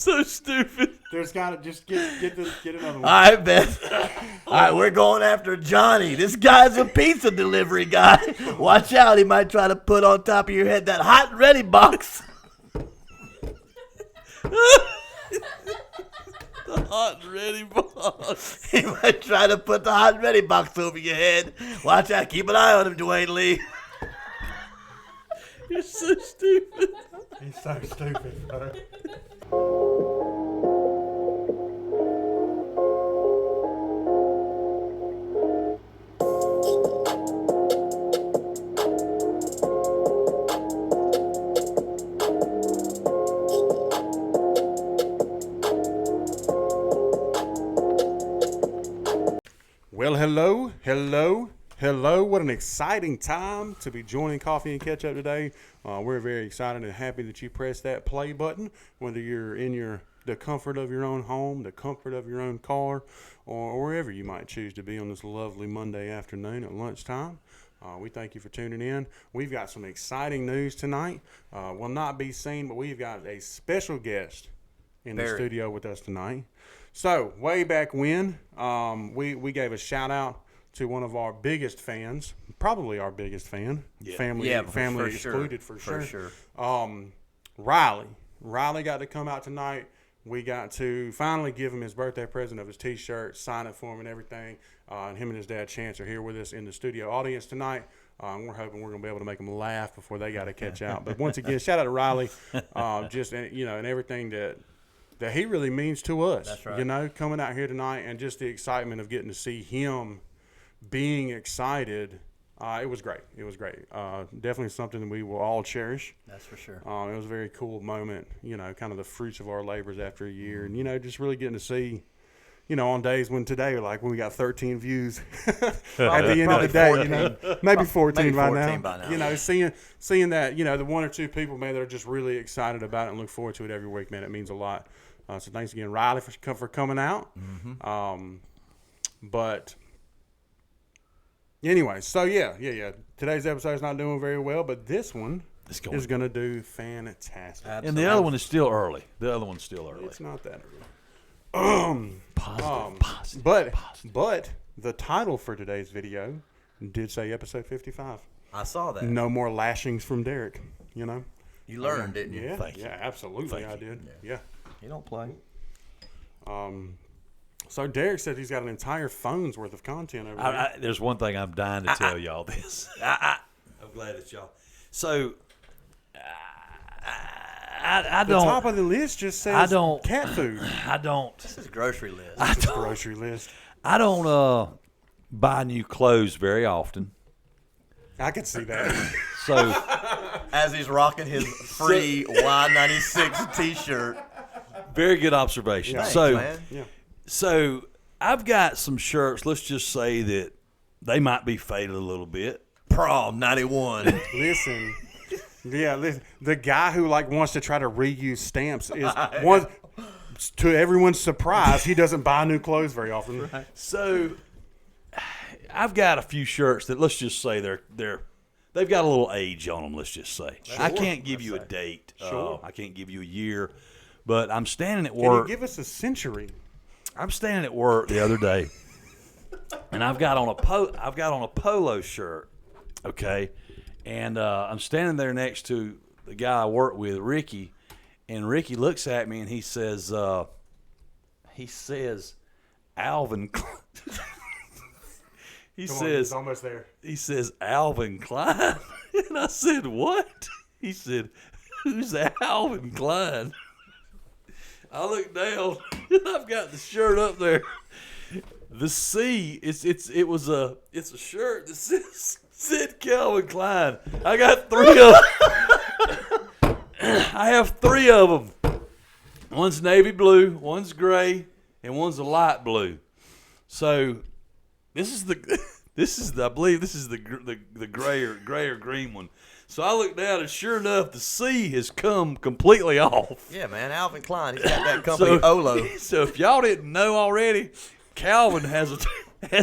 So stupid. There's got to just get another one. All right, Beth. All right, we're going after Johnny. This guy's a pizza delivery guy. Watch out. He might try to put on top of your head that hot and ready box. The hot and ready box. He might try to put the hot and ready box over your head. Watch out. Keep an eye on him, Dwayne Lee. You're so stupid. He's so stupid, bro. Well, hello. What an exciting time to be joining Coffee and Ketchup today. We're very excited and happy that you pressed that play button, whether you're in the comfort of your own home, the comfort of your own car, or wherever you might choose to be on this lovely Monday afternoon at lunchtime. We thank you for tuning in. We've got some exciting news tonight. Will not be seen, but we've got a special guest in the studio with us tonight. So, way back when, we gave a shout out to one of our biggest fans, probably our biggest fan, family excluded for sure. Riley got to come out tonight. We got to finally give him his birthday present of his T-shirt, sign it for him and everything. And him and his dad Chance are here with us in the studio audience tonight. We're hoping we're going to be able to make them laugh before they got to catch out. But once again, shout out to Riley, and everything that he really means to us. That's right. Coming out here tonight and just the excitement of getting to see him being excited. It was great. Definitely something that we will all cherish. That's for sure. It was a very cool moment, kind of the fruits of our labors after a year. And, just really getting to see, on days when we got 13 views at the end of the day, 14. Maybe 14 maybe by 14 now. by now. Seeing that, the one or two people, man, that are just really excited about it and look forward to it every week, man, it means a lot. So thanks again, Riley, for coming out. Mm-hmm. But anyway, so yeah. Today's episode is not doing very well, but this one is going to do fantastic. Absolutely. And the other one is still early. It's not that early. Positive. But the title for today's video did say episode 55. I saw that. No more lashings from Derek. You learned, didn't you? Yeah, Thank you. Absolutely, I did. Yeah. You don't play. So Derek said he's got an entire phone's worth of content over there. There's one thing I'm dying to tell y'all this. I'm glad it's y'all. So, I don't. The top of the list just says cat food. I don't. This is grocery list. It's a grocery list. I don't buy new clothes very often. I could see that. So, as he's rocking his free Y96 T-shirt. Very good observation. Thanks, so, man. Yeah. So I've got some shirts. Let's just say that they might be faded a little bit. Prom 91. Listen. The guy who wants to try to reuse stamps is one. To everyone's surprise, he doesn't buy new clothes very often. Right. So I've got a few shirts that let's just say they've got a little age on them. Let's just say I can't give you a date. Sure. I can't give you a year. But I'm standing at work. Can you give us a century? I'm standing at work the other day, and I've got on a polo shirt, okay, and I'm standing there next to the guy I work with, Ricky, and Ricky looks at me and he says, Alvin. He's almost there. He says Alvin Klein, and I said, what? He said, who's Alvin Klein? I look down, and I've got the shirt up there. The C, it's a shirt that said Calvin Klein. I got 3 of them. I have 3 of them. One's navy blue, one's gray, and one's a light blue. So I believe this is the gray or green one. So I look down, and sure enough, the C has come completely off. Yeah, man, Alvin Klein, he's got that company, Olo. So if y'all didn't know already, Calvin has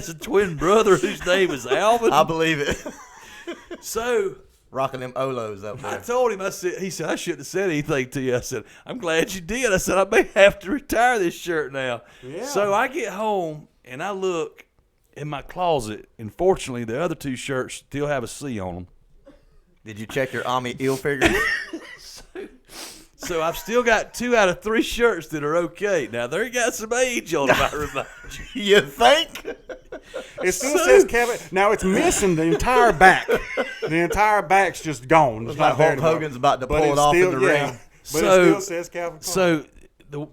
a twin brother whose name is Alvin. I believe it. So Rocking them Olos up I there. told him, he said, I shouldn't have said anything to you. I said, I'm glad you did. I said, I may have to retire this shirt now. Yeah. So I get home, and I look in my closet, and fortunately, the other 2 shirts still have a C on them. Did you check your Ami eel figures? So I've still got 2 out of 3 shirts that are okay. Now, they got some age on them, I remind you. You think? It still says Kevin. Now it's missing the entire back. The entire back's just gone. It's Like not there Hulk anymore. Hogan's about to But pull it off in the ring. But So- it still says Calvin Klein. So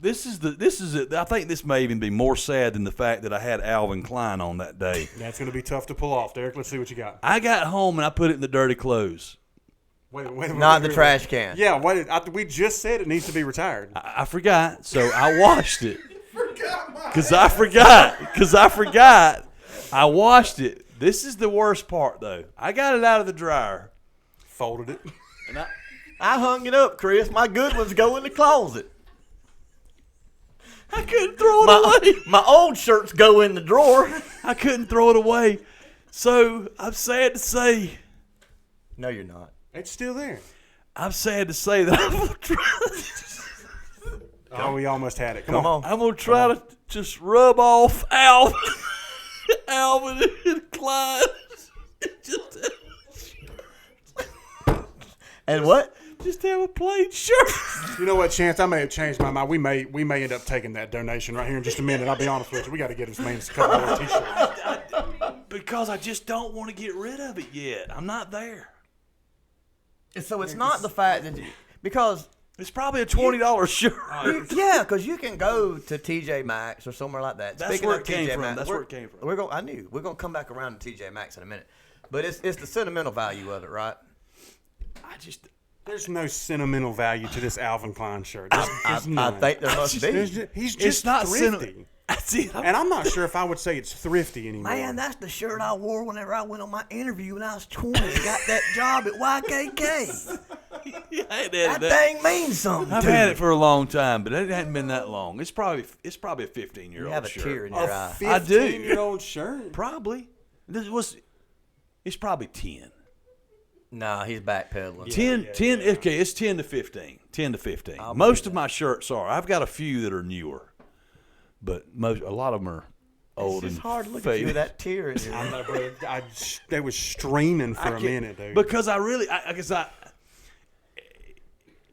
this is it. I think this may even be more sad than the fact that I had Alvin Klein on that day. That's going to be tough to pull off, Derek. Let's see what you got. I got home and I put it in the dirty clothes. Wait, Not in the trash can. Yeah, wait. We just said it needs to be retired. I forgot, so I washed it. Because I forgot. I washed it. This is the worst part, though. I got it out of the dryer. Folded it. And I hung it up, Chris. My good ones go in the closet. I couldn't throw it away. My old shirts go in the drawer. I couldn't throw it away. So I'm sad to say. No, you're not. It's still there. I'm sad to say that I'm gonna try. Oh, we almost had it. Come on. I'm gonna try to just rub off Alvin and Klein. And what? Just have a plain shirt. You know what, Chance? I may have changed my mind. We may end up taking that donation right here in just a minute. I'll be honest with you. We got to get this man a couple more T-shirts. Because I just don't want to get rid of it yet. I'm not there. So it's not the fact that because It's probably a $20 shirt. yeah, because you can go to TJ Maxx or somewhere like that. That's Speaking where of it came TJ from. Maxx, That's where it came from. I knew we're gonna come back around to TJ Maxx in a minute, but it's the sentimental value of it, right? There's no sentimental value to this Alvin Klein shirt. There's I none. think there must be. He's It's just not thrifty. That's it. And I'm not sure if I would say it's thrifty anymore. Man, that's the shirt I wore whenever I went on my interview when I was 20 and got that job at YKK. That thing means something. I've to had me. it for a long time, but it hadn't been that long. It's probably a 15-year-old You have a shirt. tear in a your eye. I do. 15-year-old shirt. Probably. It's probably 10. Nah, he's backpedaling. 10, okay, it's 10 to 15. 10 to 15. Most of my shirts are. I've got a few that are newer, but a lot of them are old It's and hard to look at faded. you with that tear in your I eye. know, bro. They was streaming for a minute, dude. Because I really,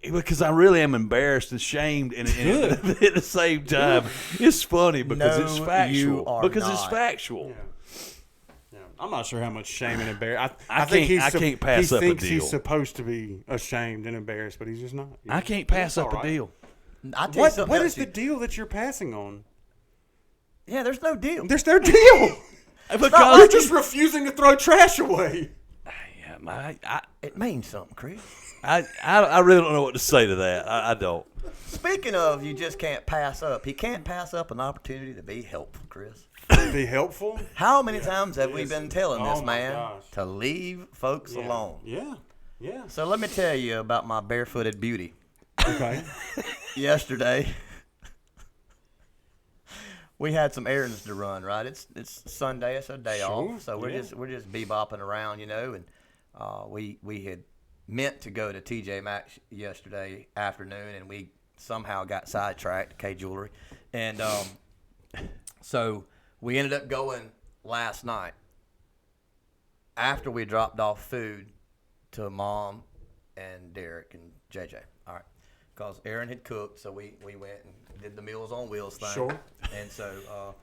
because I really am embarrassed and ashamed and at the same time. It's funny because No, it's factual. you are Because it's not. factual. Yeah, I'm not sure how much shame and embarrassment. I think can't pass up a He thinks deal. he's supposed to be ashamed and embarrassed, but he's just not. I can't pass up all a right. deal. I'll tell you something What else is the deal that you're passing on? Yeah, there's no deal. There's no deal. Because You're just refusing to throw trash away. It means something, Chris. I really don't know what to say to that. I don't. Speaking of, you just can't pass up. He can't pass up an opportunity to be helpful, Chris. Be helpful. How many times have we been telling this Oh, my man gosh. to leave folks alone? Yeah. Yeah. So let me tell you about my barefooted beauty. Okay. Yesterday, we had some errands to run. Right, it's Sunday, it's a day Sure, off, so we're just bebopping around, you know. And we had meant to go to TJ Maxx yesterday afternoon, and we somehow got sidetracked, K Jewelry, and so we ended up going last night after we dropped off food to Mom and Derek and JJ. All right, because Aaron had cooked, so we went and did the Meals on Wheels thing. Sure. And so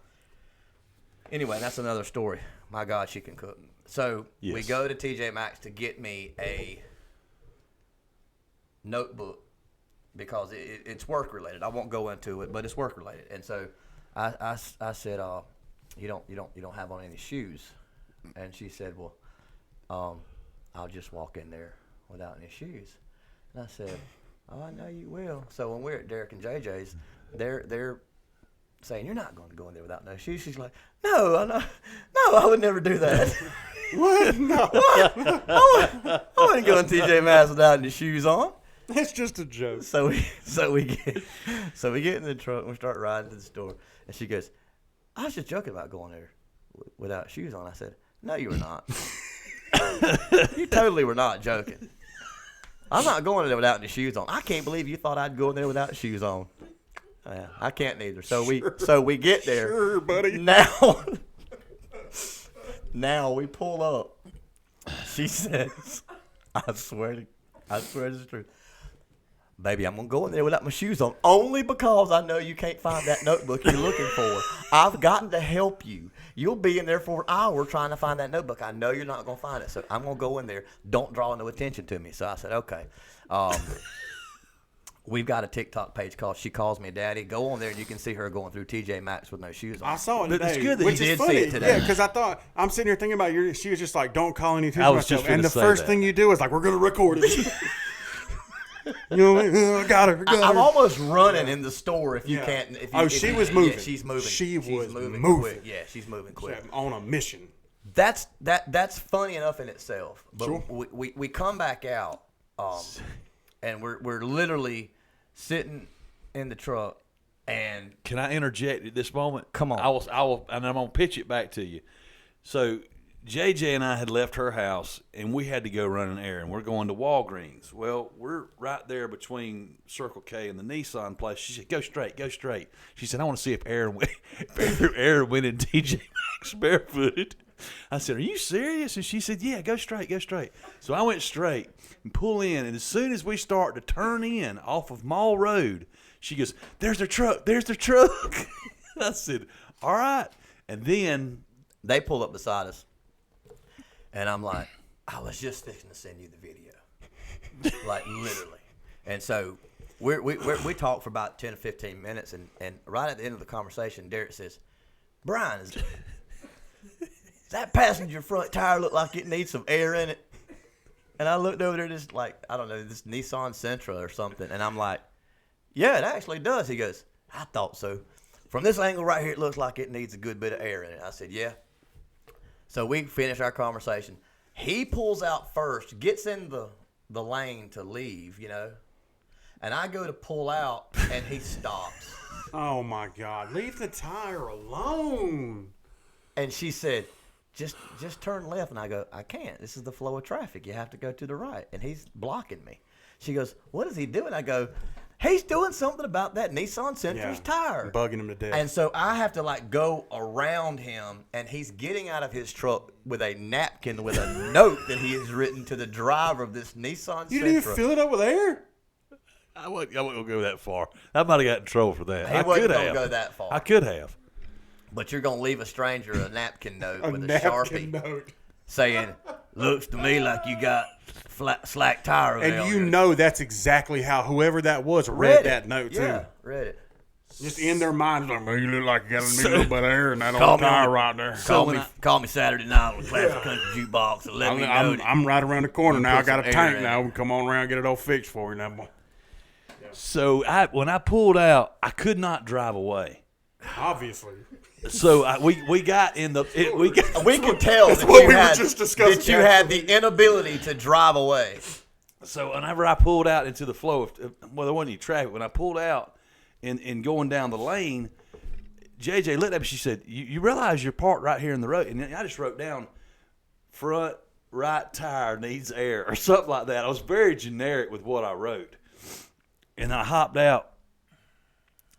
anyway, that's another story. My God, she can cook. So we Yes. go to TJ Maxx to get me a notebook because it's work related. I won't go into it, but it's work related. And so I said, you don't have on any shoes, and she said, well, I'll just walk in there without any shoes. And I said, oh, I know you will. So when we're at Derek and JJ's, they're saying, you're not going to go in there without no shoes. She's like, no, I would never do that. What? No. I wouldn't go in TJ Maxx without any shoes on. It's just a joke. So we get in the truck and we start riding to the store, and she goes, I was just joking about going there without shoes on. I said, no, you were not. You totally were not joking. I'm not going in there without any shoes on. I can't believe you thought I'd go in there without shoes on. I can't neither. So we get there. Sure, buddy. Now we pull up. She says, I swear this is true. Baby, I'm going to go in there without my shoes on only because I know you can't find that notebook you're looking for. I've got to help you. You'll be in there for an hour trying to find that notebook. I know you're not going to find it, so I'm going to go in there. Don't draw no attention to me. So I said, okay. We've got a TikTok page called She Calls Me Daddy. Go on there and you can see her going through TJ Maxx with no shoes on. I saw it But today. it's good that which you is did funny. see it today. Yeah, because I thought, I'm sitting here thinking about she was just like, don't call any attention I to was just myself. And gonna the say first that. thing you do is like, we're going to record it. You know what I mean? I got her. I'm almost running in the store if you can't. If you, She if was you, moving. Yeah, she's moving. She was moving. quick. Yeah, she's moving quick. On a mission. That's funny enough in itself. But Sure. we come back out, and we're literally sitting in the truck, and Can I interject at this moment? Come on. I will, and I'm gonna pitch it back to you. So, JJ and I had left her house, and we had to go run an errand. We're going to Walgreens. Well, we're right there between Circle K and the Nissan place. She said, "Go straight, go straight." She said, "I want to see if Aaron went in TJ Maxx barefooted." I said, "Are you serious?" And she said, "Yeah, go straight, go straight." So I went straight and pull in, and as soon as we start to turn in off of Mall Road, she goes, "There's their truck, there's their truck." I said, "All right." And then they pull up beside us, and I'm like, "I was just fixing to send you the video," like literally. And so we talked for about 10 or 15 minutes, and right at the end of the conversation, Derek says, "Brian, is that passenger front tire look like it needs some air in it?" And I looked over there, just like, I don't know, this Nissan Sentra or something. And I'm like, "Yeah, it actually does." He goes, "I thought so. From this angle right here, it looks like it needs a good bit of air in it." I said, "Yeah." So we finish our conversation. He pulls out first, gets in the lane to leave, and I go to pull out, and he stops. Oh, my God. Leave the tire alone. And she said, just turn left. And I go, "I can't. This is the flow of traffic. You have to go to the right." And he's blocking me. She goes, "What is he doing?" I go, "He's doing something about that Nissan Sentra's tire." Bugging him to death. And so I have to go around him, and he's getting out of his truck with a napkin with a note that he has written to the driver of this Nissan Sentra. You didn't even fill it up with air? I wasn't gonna go that far. I might have got in trouble for that. He I wasn't could gonna have. go that far. I could have. But you're gonna leave a stranger a napkin note with a napkin Sharpie note. saying, "Looks to me like you got slack tire." And you know that's exactly how whoever that was read Read it. that note, too. Yeah, read it. Just in their mind, like, "Man, you look like you got a So- little bit of air in that Call old me on tire the- right there." Call me Saturday night on the Classic Country Jukebox and let me know. I'm right around the corner now. I put got a some tank air in now. Come on around and get it all fixed for you now, boy. So when I pulled out, I could not drive away. Obviously. So we got in the we got, We could tell that what you we were had just discussing, that you had the inability to drive away. So whenever I pulled out into the flow of, well, there wasn't any traffic. When I pulled out and going down the lane, JJ looked at me. She said, "You realize you're parked right here in the road?" And I just wrote down, "Front right tire needs air," or something like that. I was very generic with what I wrote, and I hopped out.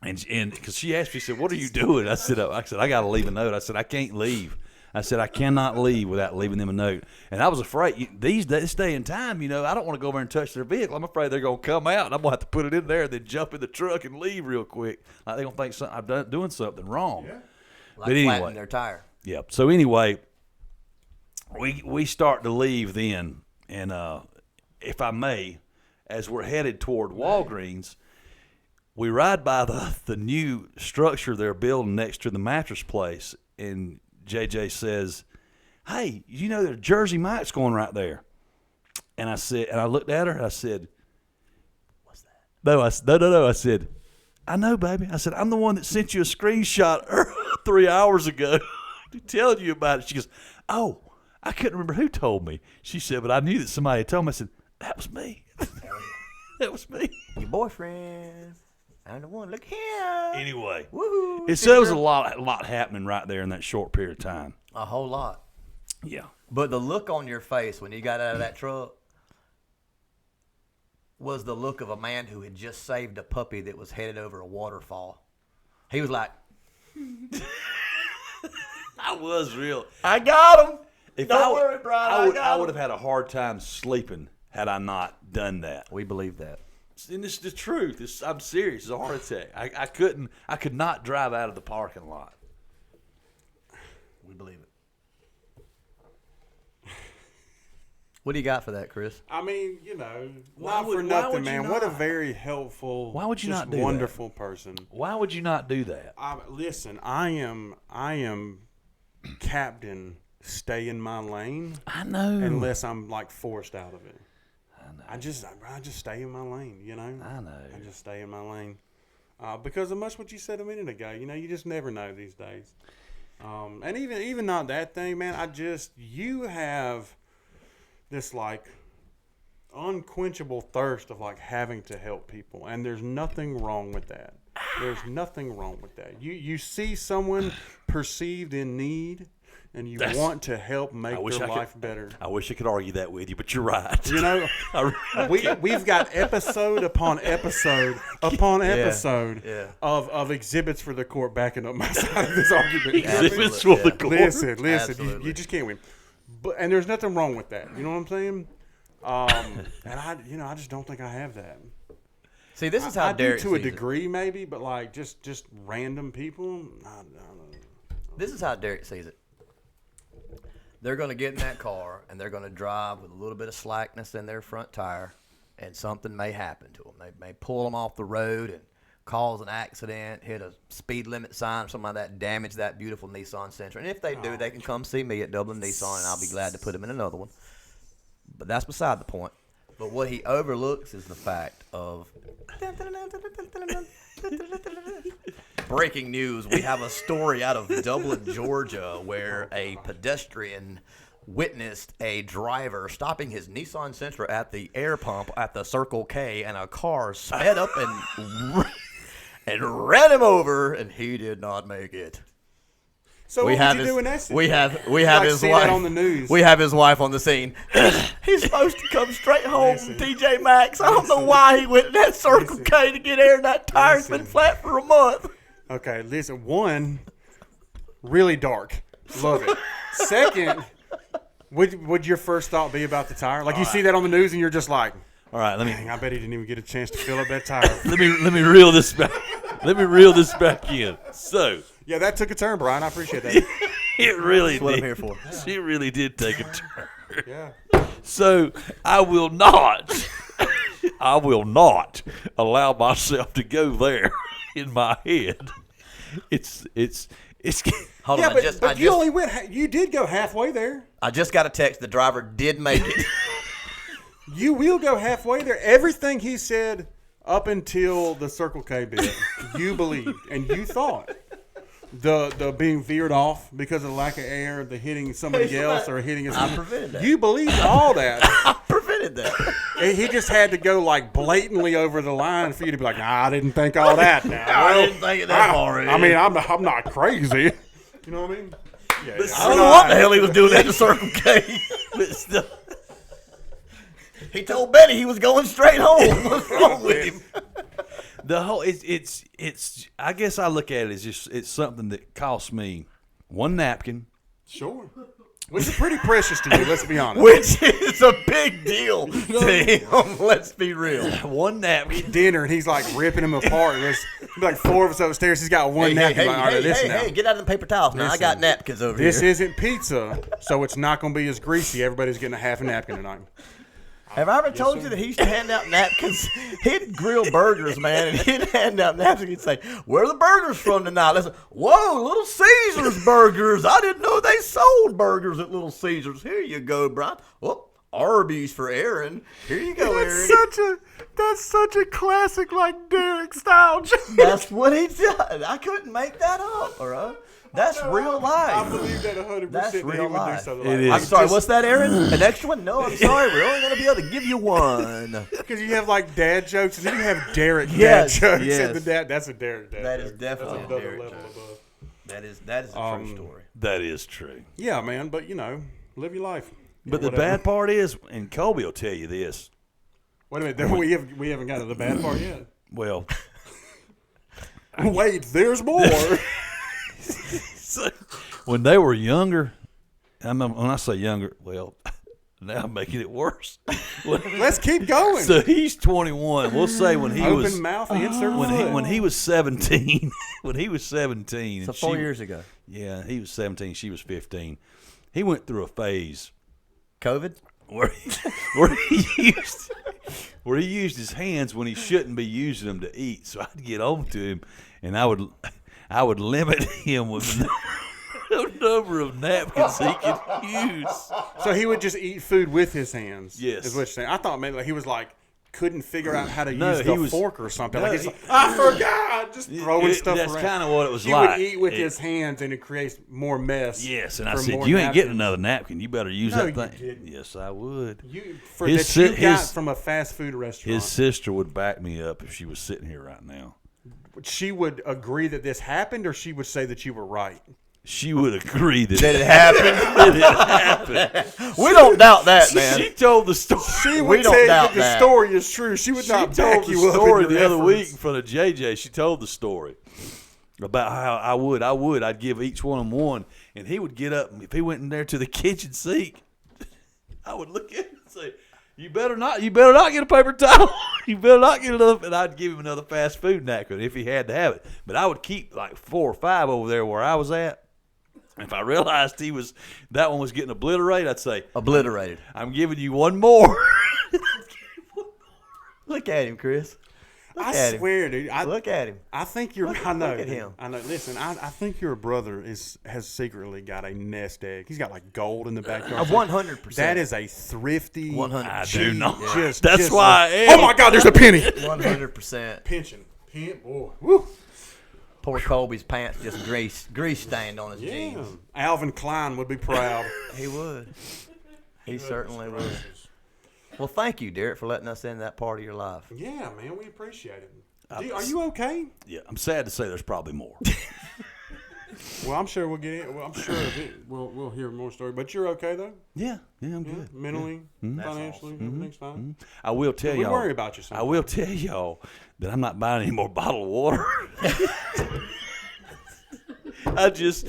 And because she asked me, she said, "What are you doing?" I said, "I got to leave a note." I said, "I can't leave." I said, "I cannot leave without leaving them a note." And I was afraid, this day and time, I don't want to go over and touch their vehicle. I'm afraid they're going to come out, and I'm going to have to put it in there and then jump in the truck and leave real quick. Like they're going to think I'm doing something wrong. Like But anyway. flattening their tire. Yep. So anyway, we start to leave then, and if I may, as we're headed toward Walgreens, we ride by the new structure they're building next to the mattress place, and JJ says, "Hey, there's Jersey Mike's going right there." And I looked at her and I said, What's that? No. I said, "I know, baby." I said, "I'm the one that sent you a screenshot 3 hours ago telling you about it." She goes, "Oh, I couldn't remember who told me." She said, "But I knew that somebody had told me." I said, "That was me." That was me. Your boyfriend. I'm the one. Look here. Anyway, Woohoo. so there was a lot happening right there in that short period of time. A whole lot. Yeah. But the look on your face when you got out of that truck was the look of a man who had just saved a puppy that was headed over a waterfall. He was like, I was real. I got him. Don't worry, Brian. I would have had a hard time sleeping had I not done that. We believe that. And it's the truth. I'm serious. It's a heart attack. I could not drive out of the parking lot. We believe it. What do you got for that, Chris? I mean, Why not would- for why nothing, would you man. What a not? very helpful, Why would you just not do that? wonderful person. Why would you not do that? Listen, I am captain. Stay in my lane I know. unless I'm like forced out of it. I know. I just stay in my lane. I know. I just stay in my lane because of much what you said a minute ago. You just never know these days. And even not that thing, man. You have this like unquenchable thirst of like having to help people, and there's nothing wrong with that. There's nothing wrong with that. You see someone perceived in need, and you want to help make their life better. I wish I could argue that with you, but you're right. We've got episode upon episode upon episode of exhibits for the court backing up my side of this argument. Exhibits for the court. Listen, you just can't win. And there's nothing wrong with that. You know what I'm saying? And I just don't think I have that. See, this is how I Derek do to a sees it. degree, maybe, but like just random people. I don't know. This is how Derek sees it. They're going to get in that car, and they're going to drive with a little bit of slackness in their front tire, and something may happen to them. They may pull them off the road and cause an accident, hit a speed limit sign or something like that, damage that beautiful Nissan Sentra. And if they do, they can come see me at Dublin Nissan, and I'll be glad to put them in another one. But that's beside the point. But what he overlooks is the fact of breaking news. We have a story out of Dublin, Georgia, where a pedestrian witnessed a driver stopping his Nissan Sentra at the air pump at the Circle K, and a car sped up and ran him over, and he did not make it. So what would you do in that situation? We have Like, his see wife that on the news. We have his wife on the scene. He's supposed to come straight home from TJ Maxx. I don't know why he went in that Circle K to get air, and that tire's been flat for a month. Okay, listen. One, really dark. Love it. Second, would your first thought be about the tire? Like you see that on the news and you're just like, All right, dang, I bet he didn't even get a chance to fill up that tire. let me reel this back. Let me reel this back in. So Yeah, that took a turn, Brian. I appreciate that. it really That's what did. I'm here for. She really did take a turn. Yeah. So I will not allow myself to go there in my head. It's Hold Yeah, on, but you only went. You did go halfway there. I just got a text. The driver did make it. You will go halfway there. Everything he said up until the Circle K bit, you believed and you thought. The being veered off because of the lack of air, the hitting somebody else or hitting us. I prevented that. You believed all that. I prevented that. And he just had to go like blatantly over the line for you to be like, nah, I didn't think all that. Now, I didn't think it that far. I mean, I'm not crazy. You know what I mean? Yeah, I don't know what the hell he was doing at the Circle K. But still. He told Betty he was going straight home. What's wrong with him? the whole. It's. I guess I look at it as just it's something that costs me one napkin. Sure. Which is pretty precious to you, let's be honest. Which is a big deal to him. Let's be real. One napkin. Dinner, and he's like ripping him apart. There's like four of us upstairs. He's got one napkin. Like, all right, listen now. Hey, get out of the paper towels now. I Listen, got napkins over This here. isn't pizza, so it's not going to be as greasy. Everybody's getting a half a napkin tonight. Have I ever told you that he used to hand out napkins? He'd grill burgers, man, and he'd hand out napkins. He'd say, "Where are the burgers from tonight?" Listen, whoa, Little Caesars burgers. I didn't know they sold burgers at Little Caesars. Here you go, Brian. Oh, Arby's for Aaron. Here you go, Aaron. That's such a classic, like Derek style joke. That's what he did. I couldn't make that up, all right? That's real life. I believe that 100%. That's that he real would do life. something It like is. that. I'm sorry, what's that, Aaron? An extra one? No, I'm sorry. We're only going to be able to give you one. Because you have like dad jokes, and then you have Derek Yes, dad jokes. yes. And that's a Derek dad That joke. is definitely That's a another Derek level joke. above. That is a true story. That is true. Yeah, man, but live your life. But the bad part is, and Colby will tell you this. Wait a minute, we haven't got to the bad part yet. Well, wait, there's more. so, when they were younger, when I say younger, well, now I'm making it worse. Let's keep going. So he's 21. We'll say when he was open mouth, insert when he was 17. When he was 17. So 4 years ago. Yeah, he was 17. She was 15. He went through a phase. COVID? Where he used his hands when he shouldn't be using them to eat. So I'd get over to him, and I would limit him with the number of napkins he could use. So he would just eat food with his hands. Yes, is what you're saying. I thought maybe like he was like couldn't figure out how to use he the was, fork or something. No, like I forgot, just throwing stuff that's around. That's kind of what it was he like. He would eat with his hands, and it creates more mess. Yes, and I said, you ain't getting another napkin. You better use that thing. Didn't. Yes, I would. You got from a fast food restaurant. His sister would back me up if she was sitting here right now. She would agree that this happened, or she would say that you were right. She would agree that it happened. That it happened. We don't doubt that, man. She told the story. She would say that the story is true. She would not back you up. She told the story the other week in front of JJ. She told the story about how I'd give each one of them one, and he would get up. If he went in there to the kitchen sink, I would look at him and say, You better not get a paper towel. You better not get another. And I'd give him another fast food napkin if he had to have it. But I would keep like 4 or 5 over there where I was at. If I realized that one was getting obliterated, I'd say, obliterated. I'm giving you one more. Look at him, Chris. I swear, dude. Look at him. I think you're. I know. Look at him. I know. Listen, I think your brother has secretly got a nest egg. He's got like gold in the backyard. 100%. That is a thrifty. 100%. I do not. Yeah. That's why I am. Oh my God! There's a penny. 100%. Pinching. Boy. Woo. Poor Colby's pants just grease stained on his jeans. Alvin Klein would be proud. He would. He certainly would. Well, thank you, Derek, for letting us in that part of your life. Yeah, man, we appreciate it. Are you okay? Yeah, I'm sad to say there's probably more. Well, I'm sure we'll get in. Well, I'm sure we'll hear more story. But you're okay though? Yeah, I'm good. Mentally, financially, everything's fine. I will tell y'all. We worry about you sometimes. I will tell y'all that I'm not buying any more bottled water. I just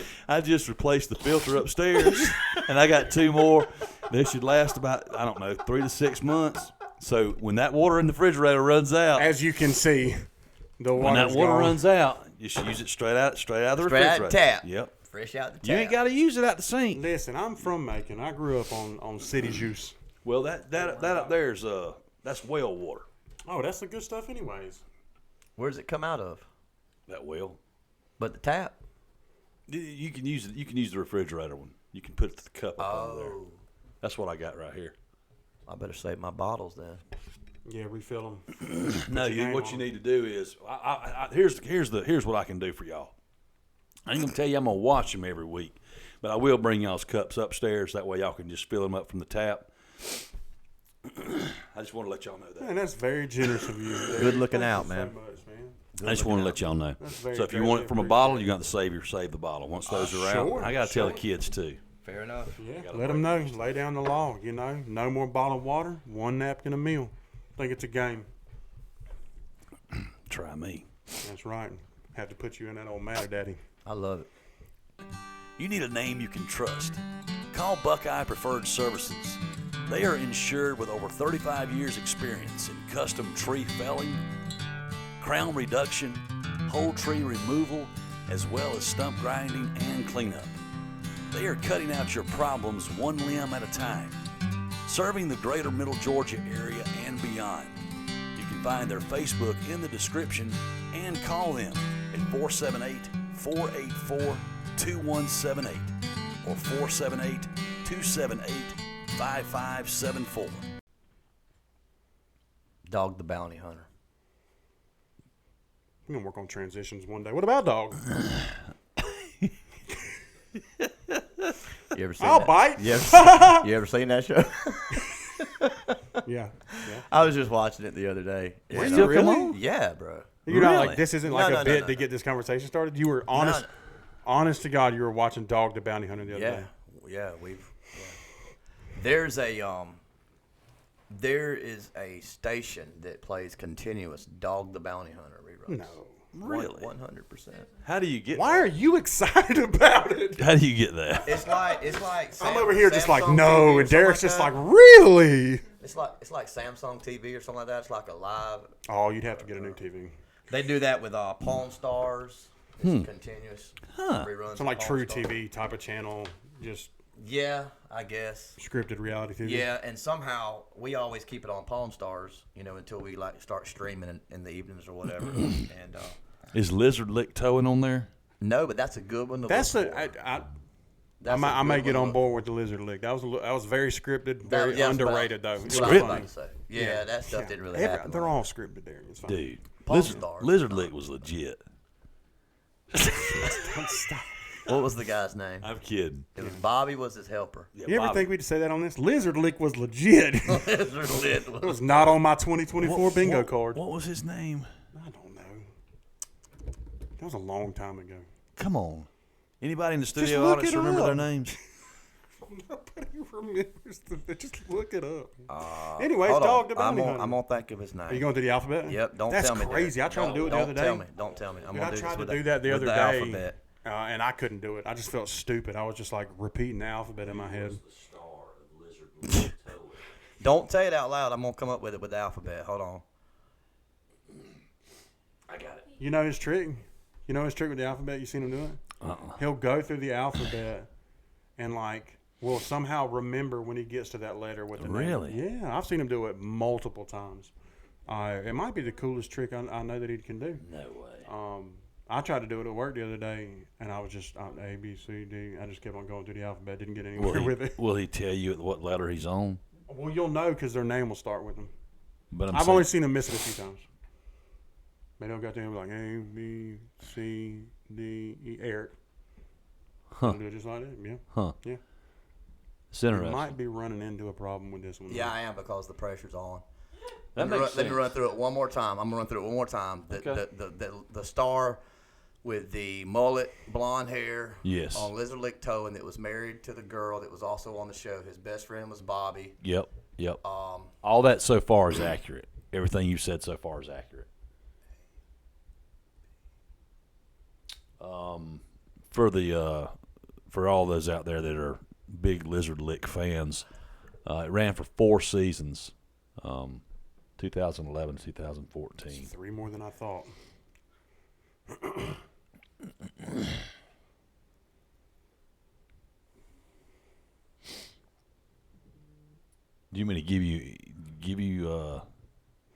replaced the filter upstairs, and I got 2 more. They should last about 3 to 6 months. So when that water in the refrigerator runs out, as you can see, when that water runs out, you should use it straight out of the refrigerator. Straight out the tap. Yep. Fresh out the tap. You ain't got to use it out the sink. Listen, I'm from Macon. I grew up on city juice. Well, that up there is that's well water. Oh, that's the good stuff, anyways. Where does it come out of? That well. But the tap. You can use it. You can use the refrigerator one. You can put the cup up over there. That's what I got right here. I better save my bottles then. Yeah, refill them. No, what you need to do is here's what I can do for y'all. I ain't gonna tell you I'm gonna wash them every week, but I will bring y'all's cups upstairs. That way y'all can just fill them up from the tap. I just want to let y'all know that. Man, that's very generous of you. Good looking out, man. So much, man. I just want to let y'all know. So if you want it from a bottle, you got to save the bottle. Once those are out, I got to tell the kids too. Fair enough. Yeah, let them know. Lay down the law. No more bottled water. 1 napkin a meal. I think it's a game. Try me. That's right. Have to put you in that old matter, Daddy. I love it. You need a name you can trust. Call Buckeye Preferred Services. They are insured with over 35 years experience in custom tree felling, crown reduction, whole tree removal, as well as stump grinding and cleanup. They are cutting out your problems 1 limb at a time, serving the greater Middle Georgia area and beyond. You can find their Facebook in the description and call them at 478-484-2178 or 478-278-5574. Dog the Bounty Hunter. I'm going to work on transitions one day. What about dog? You ever seen I'll that? bite. You ever seen that show? Yeah. I was just watching it the other day. Where you still come on? Yeah, bro. You're not Really? like, this isn't like No, a bit no. to get this conversation started? You were honest. No. Honest to God, you were watching Dog the Bounty Hunter the other day. Yeah, There is a station that plays continuous Dog the Bounty Hunter reruns. No. Really? 100%. How do you get? Why are you excited about it? How do you get that? It's like I'm over here just like, Samsung no, TV or and Derek's something just like like, really? it's like Samsung TV or something like that. It's like a live. Oh, you'd have to get a new TV. They do that with Pawn Stars. It's continuous reruns. Some like of Pawn True Stars. TV type of channel, just Yeah, I guess. scripted reality TV. Yeah, and somehow we always keep it on Pawn Stars, until we like start streaming in the evenings or whatever. And Is Lizard Lick towing on there? no, but that's a good one. That's look a. for. I may get on board. board with the Lizard Lick. That was very scripted, very that's what I- underrated though. It That's was what I was funny. about to say. Yeah, that stuff didn't really Every- happen. They're all scripted there. It's fine. Dude, Pawn Stars. Lizard Lick was legit. Don't stop. What was the guy's name? I'm kidding. It was Bobby was his helper. Yeah, You ever Bobby. think we'd say that on this? Lizard Lick was legit. It was not on my 2024 bingo card. What was his name? I don't know. That was a long time ago. Come on. Anybody in the studio look audience it remember up. their names? Nobody remembers just look it up. Anyways, Hold Dog on. the Bounty Hunter. I'm gonna think of his name. Are you going through the alphabet? Yep. Don't That's tell me. crazy. Derek. I tried to do it the other day. Don't tell me. I'm Dude, gonna I do this tried to with do that the with other the day, alphabet. and I couldn't do it. I just felt stupid. I was just like repeating the alphabet in my head. Don't say it out loud. I'm gonna come up with it with the alphabet. Hold on. I got it. You know his trick? You know his trick with the alphabet? You seen him do it? He'll go through the alphabet and will somehow remember when he gets to that letter with the name. Really? Yeah, I've seen him do it multiple times. It might be the coolest trick I know that he can do. No way. I tried to do it at work the other day, and I was just A, B, C, D. I just kept on going through the alphabet. Didn't get anywhere with it. Will he tell you what letter he's on? Well, you'll know because their name will start with them. But I've only seen him miss it a few times. They don't got to him like A, B, C, D, E, Eric. Huh. Do it just like that. Yeah. Huh. Yeah. It's You interesting. might be running into a problem with this one. Yeah, I am because the pressure's on. That Let makes me sense. run through it one more time. I'm gonna run through it one more time. The star with the mullet, blonde hair, Yes. on Lizard Lick Toe, and that was married to the girl that was also on the show. His best friend was Bobby. Yep. All that so far is accurate. Everything you've said so far is accurate. For all those out there that are big Lizard Lick fans, it ran for 4 seasons, 2011 to 2014. 3 more than I thought. Do you mean to give you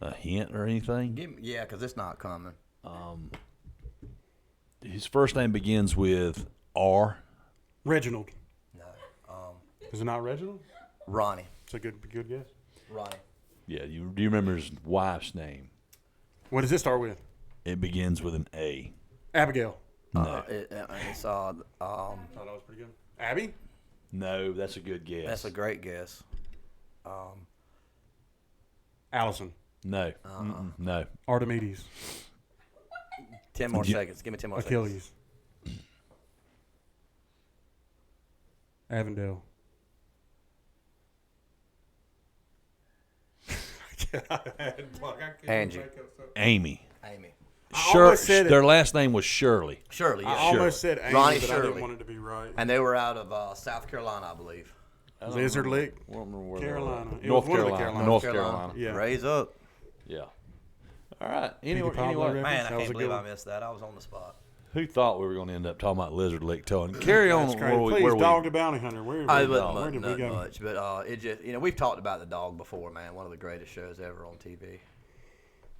a hint or anything? Yeah, because it's not coming. His first name begins with R. Reginald. No. Is it not Reginald? Ronnie. It's a good guess. Ronnie. Yeah, do you remember his wife's name? What does it start with? It begins with an A. Abigail. No, It's Thought that was pretty good. Abby? no, that's a good guess. that's a great guess. Allison. No, Mm-mm, no. Archimedes. 10 more seconds. Give me 10 more seconds. Achilles. Avondale. Angie. Amy. Amy. almost said it. Their last name was Shirley. Shirley, yeah. I almost said Amy, Ronnie but I Shirley. didn't want it to be right. And they were out of South Carolina, I believe. Lizard Lick, I don't remember where they were. Carolina. It North was one of the Carolina. Carolinas. North Carolina. Yeah. Raise up. Yeah. All right. Pablo Anyway, reference. Man, I That can't was a believe good I one. missed that. I was on the spot. who thought we were going to end up talking about Lizard Lick towing? Carry on. That's crazy. Where Please, we Dog the Bounty Hunter. Where I did wasn't we not go? much, but it just we've talked about the dog before, man. One of the greatest shows ever on TV.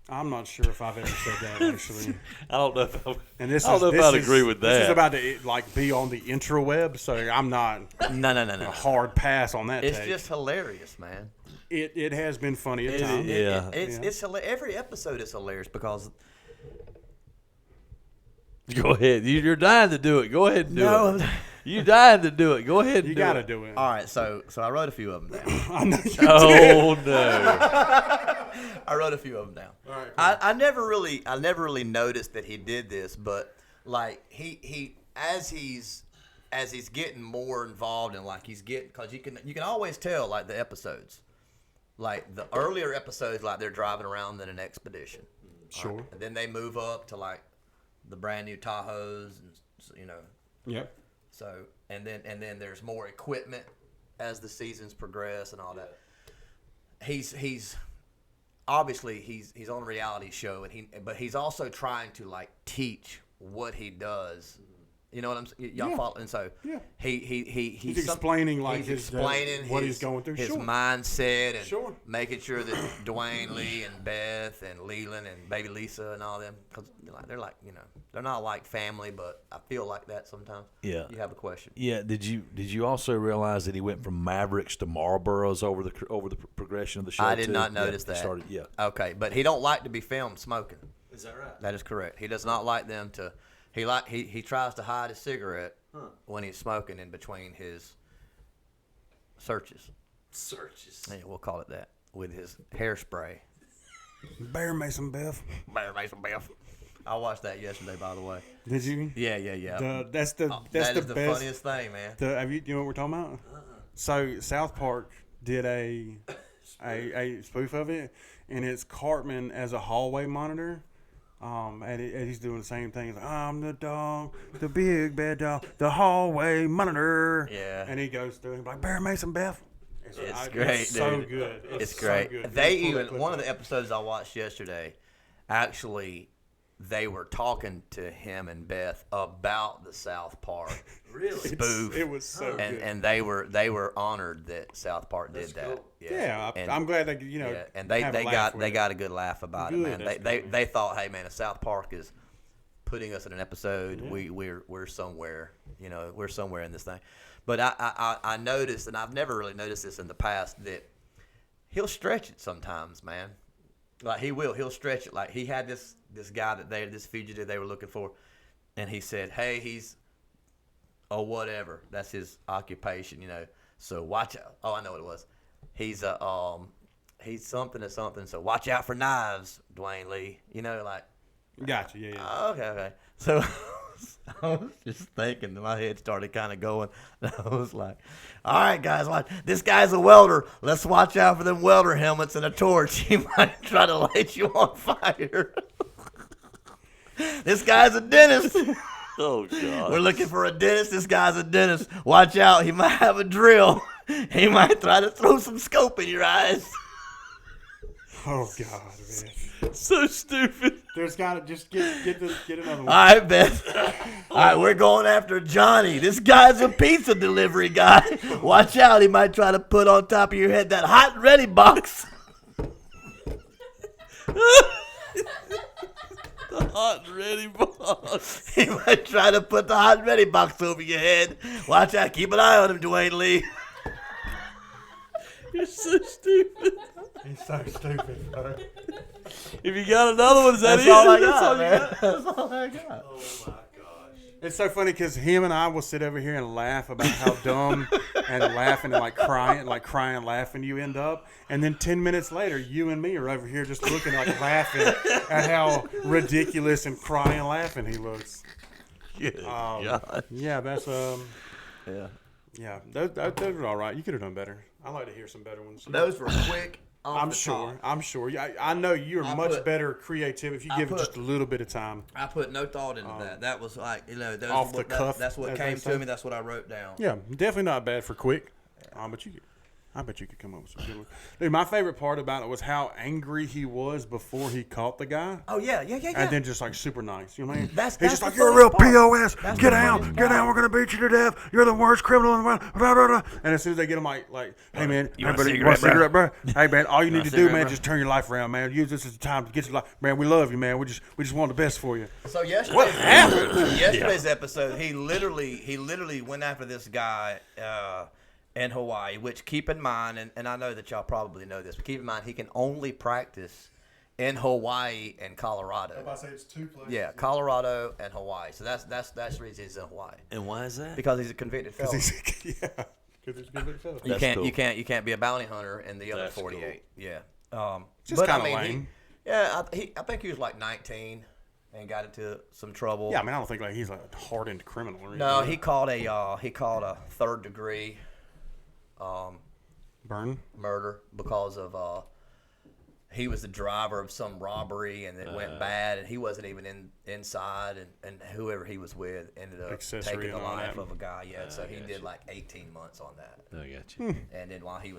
I'm not sure if I've ever said that actually. I don't know if And this I don't is, know if this I'd is- agree with This is that. about to be on the interweb, so I'm not No. a hard pass on that. It's take. just hilarious, man. It has been funny at It- times. Yeah. It's every episode is hilarious because Go ahead. You're dying to do it. Go ahead and do No, it. You dying to do it. Go ahead and You do got to it. do it. all right. So I wrote a few of them down. I know you Oh no. I wrote a few of them down. All right, cool. I never really noticed that he did this, but like he as as he's getting more involved and like he's getting, because you can always tell like the episodes, like the earlier episodes, like they're driving around in an expedition. Sure. And then they move up to like the brand new Tahoes, and you know. Yep. So and then there's more equipment as the seasons progress and all that. He's obviously he's on a reality show, but he's also trying to like teach what he does. You know what I'm saying? Y'all follow? And so he's explaining like he's what he's going through. His Sure. mindset, and Sure. making sure that Dwayne Lee and Beth and Leland and baby Lisa and all them, because they're like, you know, they're not like family, but I feel like that sometimes. Yeah. You have a question? Yeah. Did you also realize that he went from Mavericks to Marlboros over the progression of the show? I did too? not notice Yeah, that. Started, yeah. Okay, but he don't like to be filmed smoking. Is that right? That is correct. He does not like them to. He tries to hide his cigarette when he's smoking in between his searches. Yeah, we'll call it that, with his hairspray. Bear Mason Beth. Bear Mason Beth. I watched that yesterday, by the way. Did you? Yeah. That's the That is the the best. funniest thing, man. Have you know what we're talking about? So South Park did a spoof of it, and it's Cartman as a hallway monitor. And he's doing the same thing. He's like, I'm the dog, the big bad dog, the hallway monitor. Yeah. And he goes through and like, Bear Mason Beth. It's great, it's so dude. good. It's so great. good. They Pull even that clip one of up. the episodes I watched yesterday, actually, they were talking to him and Beth about the South Park spoof. It was so good. And they were honored that South Park did that. cool. Yeah, And- I'm glad that and they have a laugh with it. got a good laugh about Good, it, man. that's They thought, hey man, if South Park is putting us in an episode, we're somewhere, we're somewhere in this thing. But I noticed, and I've never really noticed this in the past, that he'll stretch it sometimes, man. Like he'll stretch it. Like he had this guy this fugitive they were looking for, and he said, hey, he's whatever. That's his occupation, So watch out. Oh, I know what it was. He's he's something or something. So watch out for knives, Dwayne Lee. Like. Gotcha. Yeah. Okay. So I was just thinking, my head started kind of going. And I was like, all right, guys, this guy's a welder. Let's watch out for them welder helmets and a torch. He might try to light you on fire. This guy's a dentist. Oh God. We're looking for a dentist. This guy's a dentist. Watch out. He might have a drill. He might try to throw some scope in your eyes. Oh God, man. So stupid. There's got to just get another one. All right, Beth. All right, we're going after Johnny. This guy's a pizza delivery guy. Watch out. He might try to put on top of your head that hot and ready box. The hot and ready box. He might try to put the hot and ready box over your head. Watch out. Keep an eye on him, Dwayne Lee. You're so stupid. He's so stupid, bro. If you got another one, is that That's it? all I That's got, all you man. got? That's all I got. Oh my gosh. It's so funny because him and I will sit over here and laugh about how dumb and laughing and crying, laughing you end up. And then 10 minutes later, you and me are over here just looking laughing at how ridiculous and crying laughing he looks. Good God. Yeah, that's Yeah. yeah. Those were all right. You could have done better. I like to hear some better ones. Those were quick. I'm sure. Yeah, I know you're much better creative if you give it just a little bit of time. I put no thought into that. That was like, those Off the cuff, That's what as came they say. to me. That's what I wrote down. Yeah, definitely not bad for quick. But I bet you could come up with some good ones. Dude, my favorite part about it was how angry he was before he caught the guy. Oh yeah. And then just super nice. You know what I mean? That's He's just the like, you're a real funniest part. POS. That's Get the out. funniest Get out. part. We're going to beat you to death. You're the worst criminal in the world. Blah, blah, blah. And as soon as they get him like hey, man. You want a you want a cigarette, cigarette, bro? Hey, man, all you need to do, cigarette, man, bro? just turn your life around, man. Use this as the time to get your life. Man, we love you, man. We just want the best for you. So yesterday, What happened? Yesterday's episode, he literally went after this guy in Hawaii. Which, keep in mind, and I know that y'all probably know this, but keep in mind he can only practice in Hawaii and Colorado. I say it's 2 places. Yeah, Colorado and Hawaii. So that's the reason he's in Hawaii, And why is that? because he's a convicted felon. Yeah. Because he's a good fellow. You can't be a bounty hunter in the other That's 48. cool. Yeah. Just but kinda lame. I think he was like 19, and got into some trouble. Yeah, I mean, I don't think like he's a hardened criminal or anything. No, he called a third degree Burn? murder because of he was the driver of some robbery and it went bad, and he wasn't even inside, and whoever he was with ended up Accessory taking the and all life that. of a guy. Yeah, so he did like 18 months on that. I got you. And then while he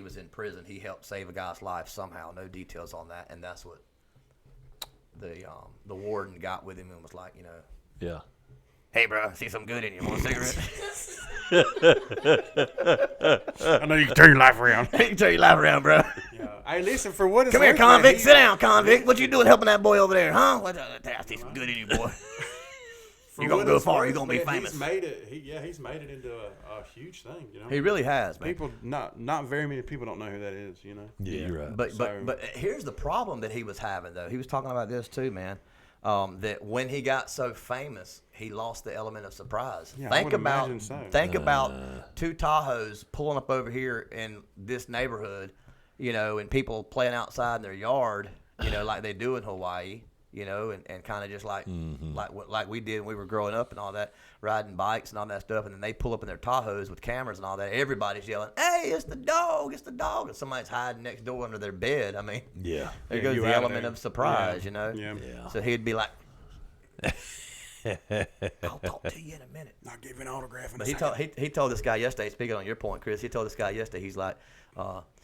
was in prison, he helped save a guy's life somehow. No details on that, and that's what the warden got with him and was like, Yeah. hey, bro, see some good in you. Want a cigarette? I know you can turn your life around. You can turn your life around, bro. Yeah. Hey, listen, for what it's Come here, worth, man, convict. Sit down, convict. What you doing helping that boy over there, huh? I see some good in you, boy. for You're gonna what go it's far. worth, You're gonna be man, famous. He's made it. He's made it into a huge thing. He really has, man. People, not very many people don't know who that is. Yeah, you're right. But here's the problem that he was having, though. He was talking about this too, man. That when he got so famous, he lost the element of surprise. Yeah, I would imagine so. Think about two Tahoes pulling up over here in this neighborhood, and people playing outside in their yard, like they do in Hawaii, and kind of just like like we did when we were growing up and all that, riding bikes and all that stuff, and then they pull up in their Tahoes with cameras and all that. Everybody's yelling, "Hey, it's the dog! It's the dog!" And somebody's hiding next door under their bed. I mean, Yeah. there goes you the out of element there. of surprise, Yeah. Yeah. So he'd be like, "I'll talk to you in a minute." Not giving an autograph. But he told this guy yesterday, speaking on your point, Chris, he told this guy yesterday, he's like,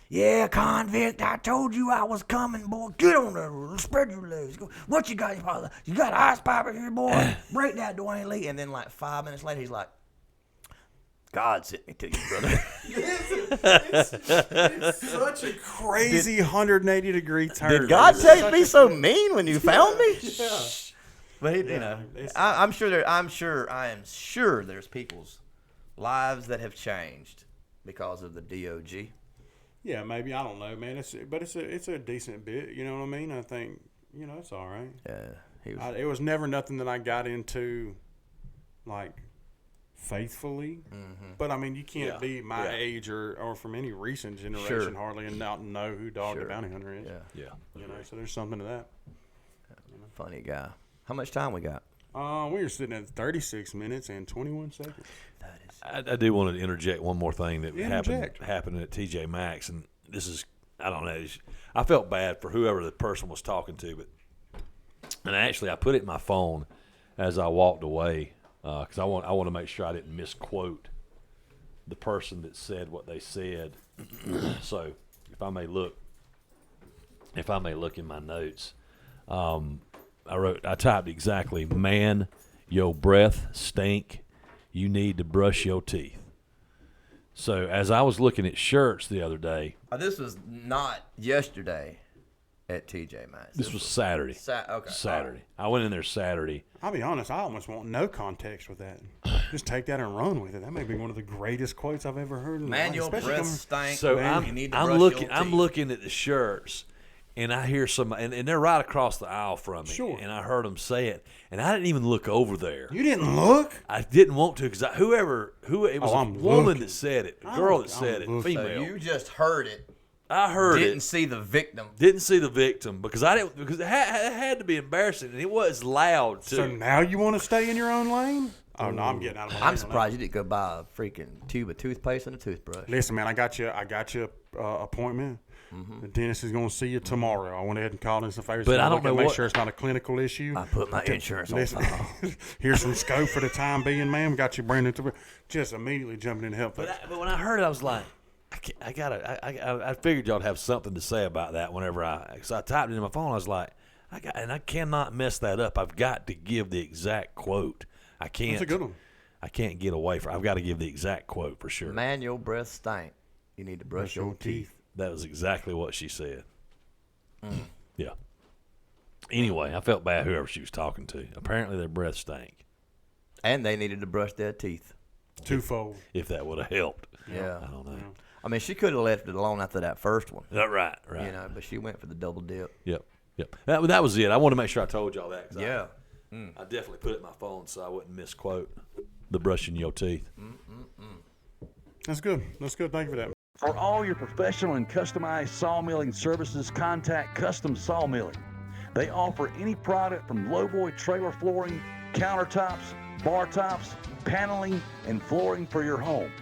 yeah, convict, I told you I was coming, boy. Get on there, spread your legs. What you got? You got an ice pipe in here, boy? Break that, Dwayne Lee. And then like 5 minutes later, he's like, God sent me to you, brother. It's such a crazy 180-degree turn. Did God It's say such be a- so mean when you found me? Yeah. But he, it's- I am sure there's people's lives that have changed because of the DOG. Yeah, maybe, I don't know, man. It's a decent bit. You know what I mean? I think it's all right. Yeah, It was never nothing that I got into, like, faithfully. Mm-hmm. But I mean, you can't Yeah. be my Yeah. age or from any recent generation Sure. hardly and not know who Dog the Bounty Hunter is. yeah. Yeah. So there's something to that. Funny guy. How much time we got? We were sitting at 36 minutes and 21 seconds. That is. I do want to interject one more thing that Interject. happened at TJ Maxx, and this is, I don't know, I felt bad for whoever the person was talking to, and actually I put it in my phone as I walked away because I want to make sure I didn't misquote the person that said what they said. So if I may look in my notes, I typed exactly, man, your breath stink. You need to brush your teeth. So as I was looking at shirts the other day, This was not yesterday at TJ Maxx. this was Saturday. Okay. Saturday. I went in there Saturday. I'll be honest, I almost want no context with that. Just take that and run with it. That may be one of the greatest quotes I've ever heard in Man, life, your especially breath coming- stank. So you need to I'm brush looking your I'm teeth. looking at the shirts, and I hear somebody, and they're right across the aisle from me. Sure. And I heard them say it, and I didn't even look over there. You didn't look? I didn't want to because it was a I'm woman looking. that said it, a girl that I'm said it, looking. So female. you just heard it. I heard Didn't it. see the victim. Didn't see the victim because it had to be embarrassing, and it was loud too. So now you want to stay in your own lane? Oh, no, I'm getting out of my lane. I'm surprised you didn't go buy a freaking tube of toothpaste and a toothbrush. Listen, man, I got you appointment. Mm-hmm. The dentist is going to see you tomorrow. I went ahead and called in some favors. But I don't know make what- sure it's not a clinical issue. I put my insurance on Listen, file. here's some scope for the time being, ma'am. Got you brand new. Just immediately jumping in to help. But when I heard it, I was like, I figured y'all'd have something to say about that because I typed it in my phone. I was like, I cannot mess that up. I've got to give the exact quote. I can't. That's a good one. I can't get away from. I've got to give the exact quote for sure. Man, your breath stank. You need to brush your teeth. That was exactly what she said. Yeah. Anyway, I felt bad whoever she was talking to. Apparently their breath stank. And they needed to brush their teeth. Twofold. If that would have helped. Yeah. I don't know. I mean, she could have left it alone after that first one. Right. But she went for the double dip. Yep. That was it. I want to make sure I told y'all that. 'Cause Yeah. I definitely put it in my phone so I wouldn't misquote the brushing your teeth. That's good. Thank you for that. For all your professional and customized sawmilling services, contact Custom Sawmilling. They offer any product from lowboy trailer flooring, countertops, bar tops, paneling, and flooring for your home.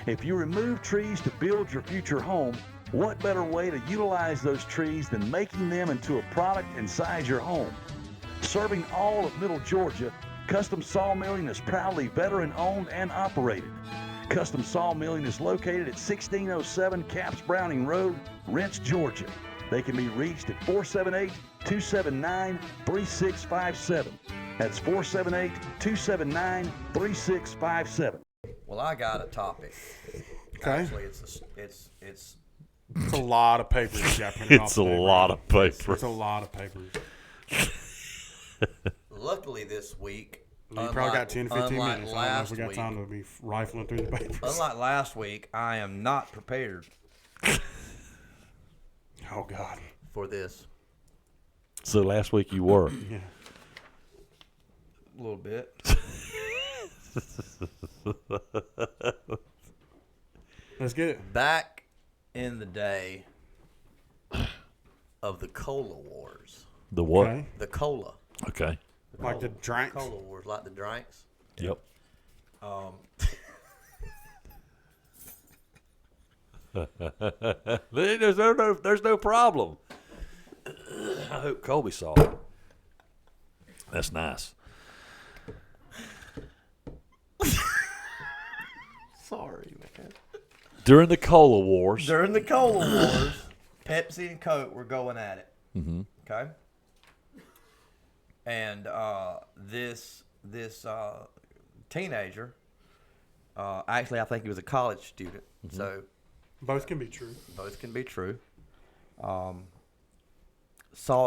If you remove trees to build your future home, what better way to utilize those trees than making them into a product inside your home? Serving all of Middle Georgia, Custom Sawmilling is proudly veteran-owned and operated. Custom Sawmilling is located at 1607 Caps Browning Road, Rents, Georgia. They can be reached at 478-279-3657. That's 478-279-3657. Well, I got a topic. Okay. Actually, it's It's a lot of papers you got printed off. It's a lot of paper. It's a lot of papers. luckily this week. You probably got 10 to 15 minutes. I don't know if we got week, time to be rifling through the papers. Unlike last week, I am not prepared Oh, God. for this. So last week you were. Yeah. A little bit. Let's get it. Back in the day of the Cola Wars. The what? Okay. The Cola. Okay. Like the drinks? Cola Wars, like the drinks. Yep. There's no problem. I hope Colby saw it. That's nice. Sorry, man. During the Cola Wars. During the Cola Wars, Pepsi and Coke were going at it. Mm-hmm. Okay. And this teenager, actually, I think he was a college student, so Both can be true. both can be true. Saw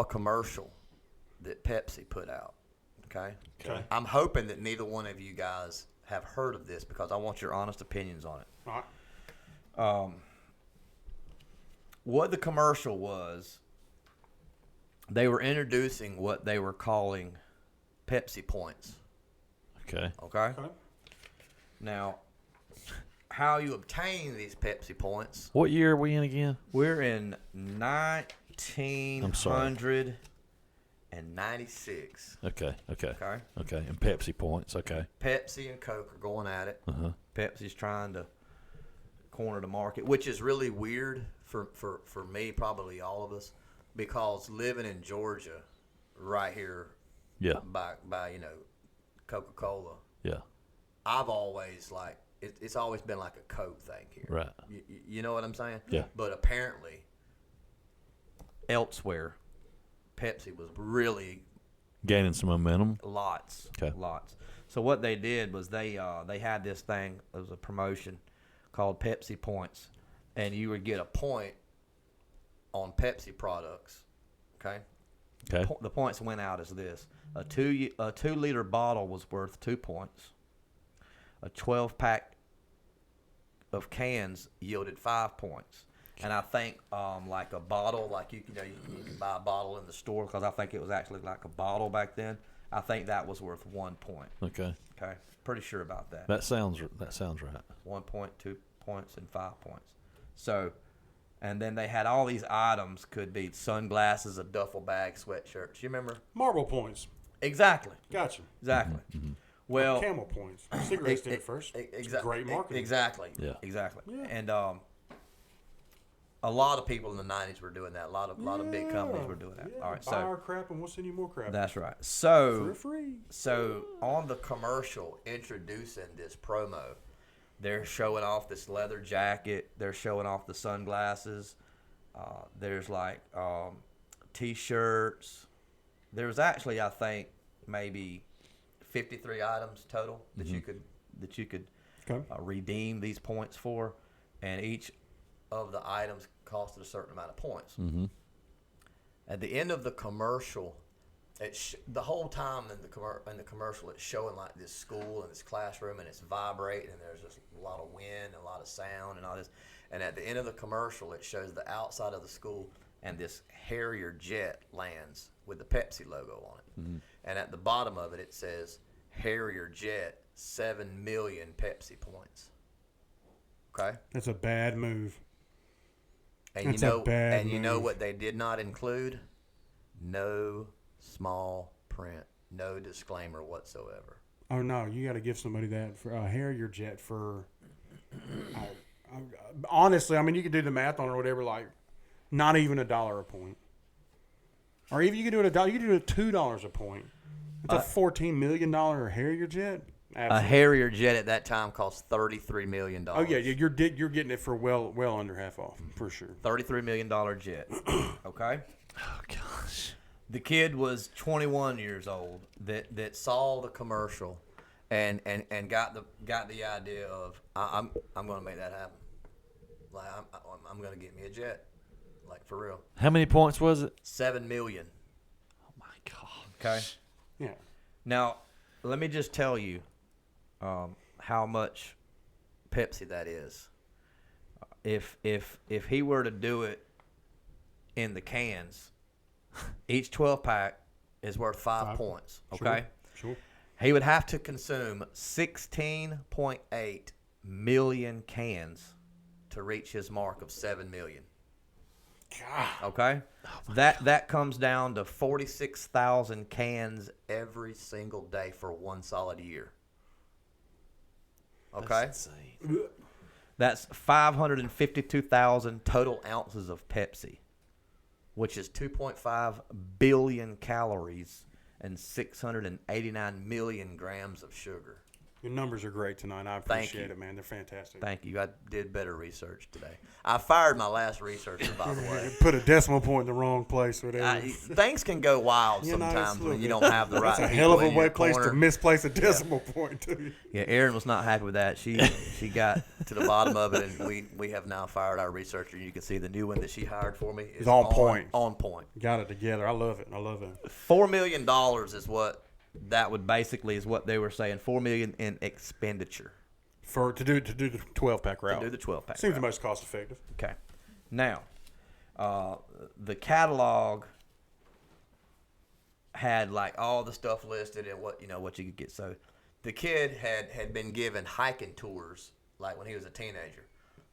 a commercial that Pepsi put out. Okay. Okay. I'm hoping that neither one of you guys have heard of this because I want your honest opinions on it. All right. What the commercial was, they were introducing what they were calling Pepsi points. Okay. Okay? Okay. Now, how you obtain these Pepsi points, What year are we in again? we're in 1996. Okay. Okay? Okay. And Pepsi points. Okay. Pepsi and Coke are going at it. Uh-huh. Pepsi's trying to corner the market, which is really weird for me, probably all of us, because living in Georgia, right here, Yeah. by Coca-Cola, Yeah. I've always it's always been like a Coke thing here. Right. You know what I'm saying? Yeah. But apparently, elsewhere, Pepsi was really Gaining some momentum. lots. Okay. So what they did was they had this thing. It was a promotion called Pepsi Points, and you would get a point on Pepsi products. Okay. Okay. The points went out as this: a 2-liter bottle was worth 2 points. A 12-pack of cans yielded 5 points. And I think like a bottle, like you can buy a bottle in the store, because I think it was actually like a bottle back then. I think that was worth 1 point. Okay. Okay, pretty sure about that. That sounds right. 1 point, 2 points, and 5 points. So, and then they had all these items. Could be sunglasses, a duffel bag, sweatshirts. You remember? Marble points. Exactly. Gotcha. Exactly. Well, Camel points. Cigarettes did it first. Great marketing. Exactly. Yeah. Exactly. Yeah. And a lot of people in the 90s were doing that. A lot of big companies were doing that. Yeah. All right. Buy our crap and we'll send you more crap. That's right. So For free. So on the commercial introducing this promo, they're showing off this leather jacket. They're showing off the sunglasses. There's like T-shirts. There's actually, I think, maybe 53 items total that you could Okay. redeem these points for, and each of the items costed a certain amount of points. Mm-hmm. At the end of the commercial, the whole time in the commercial, it's showing like this school and this classroom, and it's vibrating, and there's just a lot of wind, and a lot of sound, and all this. And at the end of the commercial, it shows the outside of the school, and this Harrier jet lands with the Pepsi logo on it. Mm-hmm. And at the bottom of it, it says Harrier jet, 7 million Pepsi points. Okay. That's a bad move. And That's you a know, bad and you know move. what they did not include? No small print. No disclaimer whatsoever. Oh no, you got to give somebody that for a Harrier jet for. Honestly, I mean, you could do the math on it or whatever. Like, not even $1 a point, or even you could do it $1. You could do it $2 a point. It's a $14 million Harrier jet. Absolutely. A Harrier jet at that time cost $33 million. Oh yeah, you're getting it for well under half off for sure. $33 million jet. Okay. Oh gosh. The kid was 21 years old that saw the commercial, and got the idea of I'm going to make that happen. Like I'm going to get me a jet, like for real. How many points was it? 7 million. Oh my god. Okay. Yeah. Now, let me just tell you how much Pepsi that is. If he were to do it in the cans, each 12-pack is worth 5 points. Okay. Sure. He would have to consume 16.8 million cans to reach his mark of 7 million. God. Okay? That comes down to 46,000 cans every single day for one solid year. Okay? That's insane. That's 552,000 total ounces of Pepsi, which is 2.5 billion calories and 689 million grams of sugar. Your numbers are great tonight. I appreciate it, man. They're fantastic. Thank you. I did better research today. I fired my last researcher, by the way. Put a decimal point in the wrong place, whatever. Things can go wild sometimes when you don't have the right That's a people hell of a in your place corner. to misplace a decimal point, too. Yeah, Erin was not happy with that. She got to the bottom of it, and we have now fired our researcher. You can see the new one that she hired for me is on point. On point. Got it together. I love it. $4 million is what that would basically is what they were saying. $4 million in expenditure To do the 12-pack route. to do the 12-pack. Seems the most cost effective. Okay. Now, the catalog had like all the stuff listed and what you could get. So the kid had been given hiking tours like when he was a teenager.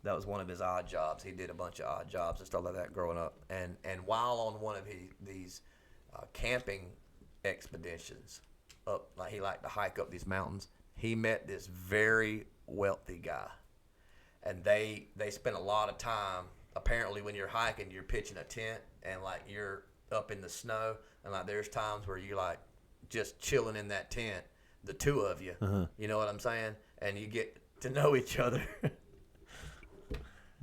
That was one of his odd jobs. He did a bunch of odd jobs and stuff like that growing up. And while on one of these camping expeditions up, like he liked to hike up these mountains, he met this very wealthy guy. And they spent a lot of time. Apparently, when you're hiking, you're pitching a tent, and like you're up in the snow, and like there's times where you're like just chilling in that tent, the two of you. Uh-huh. You know what I'm saying? And you get to know each other.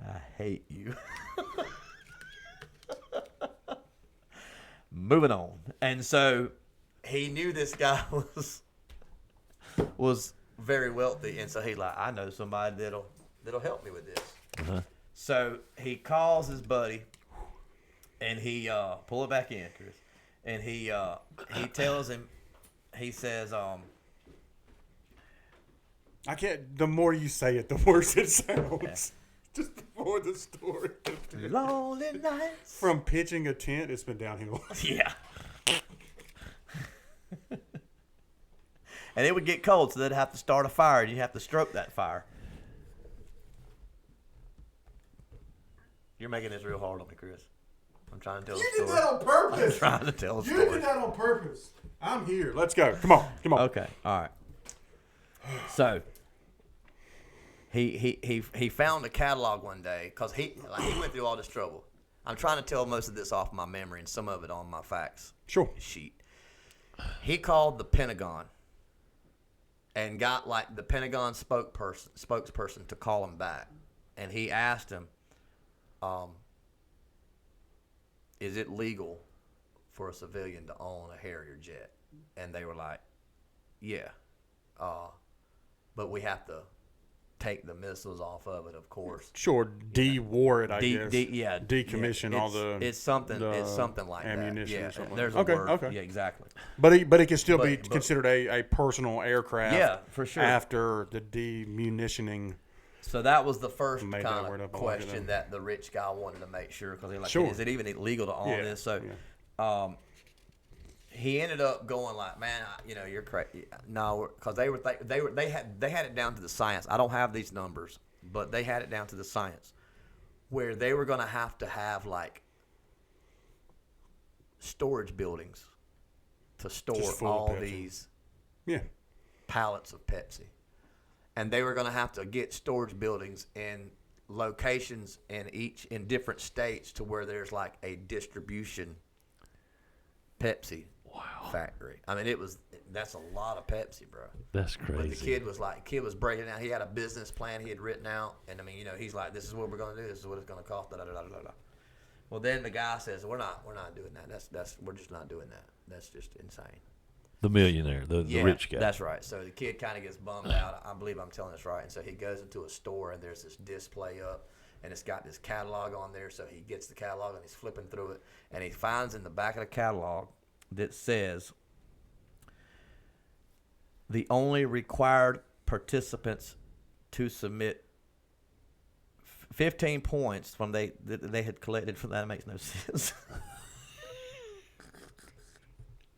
I hate you. Moving on. And so he knew this guy was very wealthy, and so he's like, I know somebody that'll help me with this. Uh-huh. So he calls his buddy, and he pull it back in, Chris, and he tells him, he says, I can't. The more you say it, the worse it sounds. Just before the story. lonely nights. From pitching a tent, it's been downhill. Yeah. And it would get cold, so they'd have to start a fire, and you have to stroke that fire. You're making this real hard on me, Chris. I'm trying to tell a story. You did that on purpose. I'm trying to tell a You story. did that on purpose. I'm here. Let's go. Come on. Okay, all right. So he found a catalog one day because he went through all this trouble. I'm trying to tell most of this off my memory and some of it on my facts Sure. sheet. He called the Pentagon and got like the Pentagon spokesperson to call him back, and he asked him, "Is it legal for a civilian to own a Harrier jet?" And they were like, "Yeah, but we have to take the missiles off of it, of course." Sure. De-war it, I guess. Yeah, Decommission all the. It's something like ammunition that. or something. There's a Okay, word. okay. Yeah, exactly. But it can still be But- considered a personal aircraft. Yeah, for sure. After the demunitioning. So that was the first Made kind that word of up, I like it question though. that the rich guy wanted to make sure, because he's like, Sure. is it even illegal to own Yeah, this? So yeah. he ended up going like, man, you're crazy. No, because they had it down to the science. I don't have these numbers, but they had it down to the science, where they were going to have like storage buildings to store Just full of all Pepsi. these Yeah. pallets of Pepsi. And they were going to have to get storage buildings in locations in different states to where there's like a distribution Pepsi factory. I mean, that's a lot of Pepsi, bro. That's crazy. But the kid was breaking down. He had a business plan he had written out, and I mean, he's like, "This is what we're gonna do. This is what it's gonna cost." Da, da, da, da, da. Well, then the guy says, "We're not doing that. We're just not doing that. That's just insane." The millionaire, the rich guy. That's right. So the kid kind of gets bummed out. I believe I'm telling this right. And so he goes into a store, and there's this display up, and it's got this catalog on there. So he gets the catalog, and he's flipping through it, and he finds in the back of the catalog that says the only required participants to submit 15 points from they had collected from that makes no sense.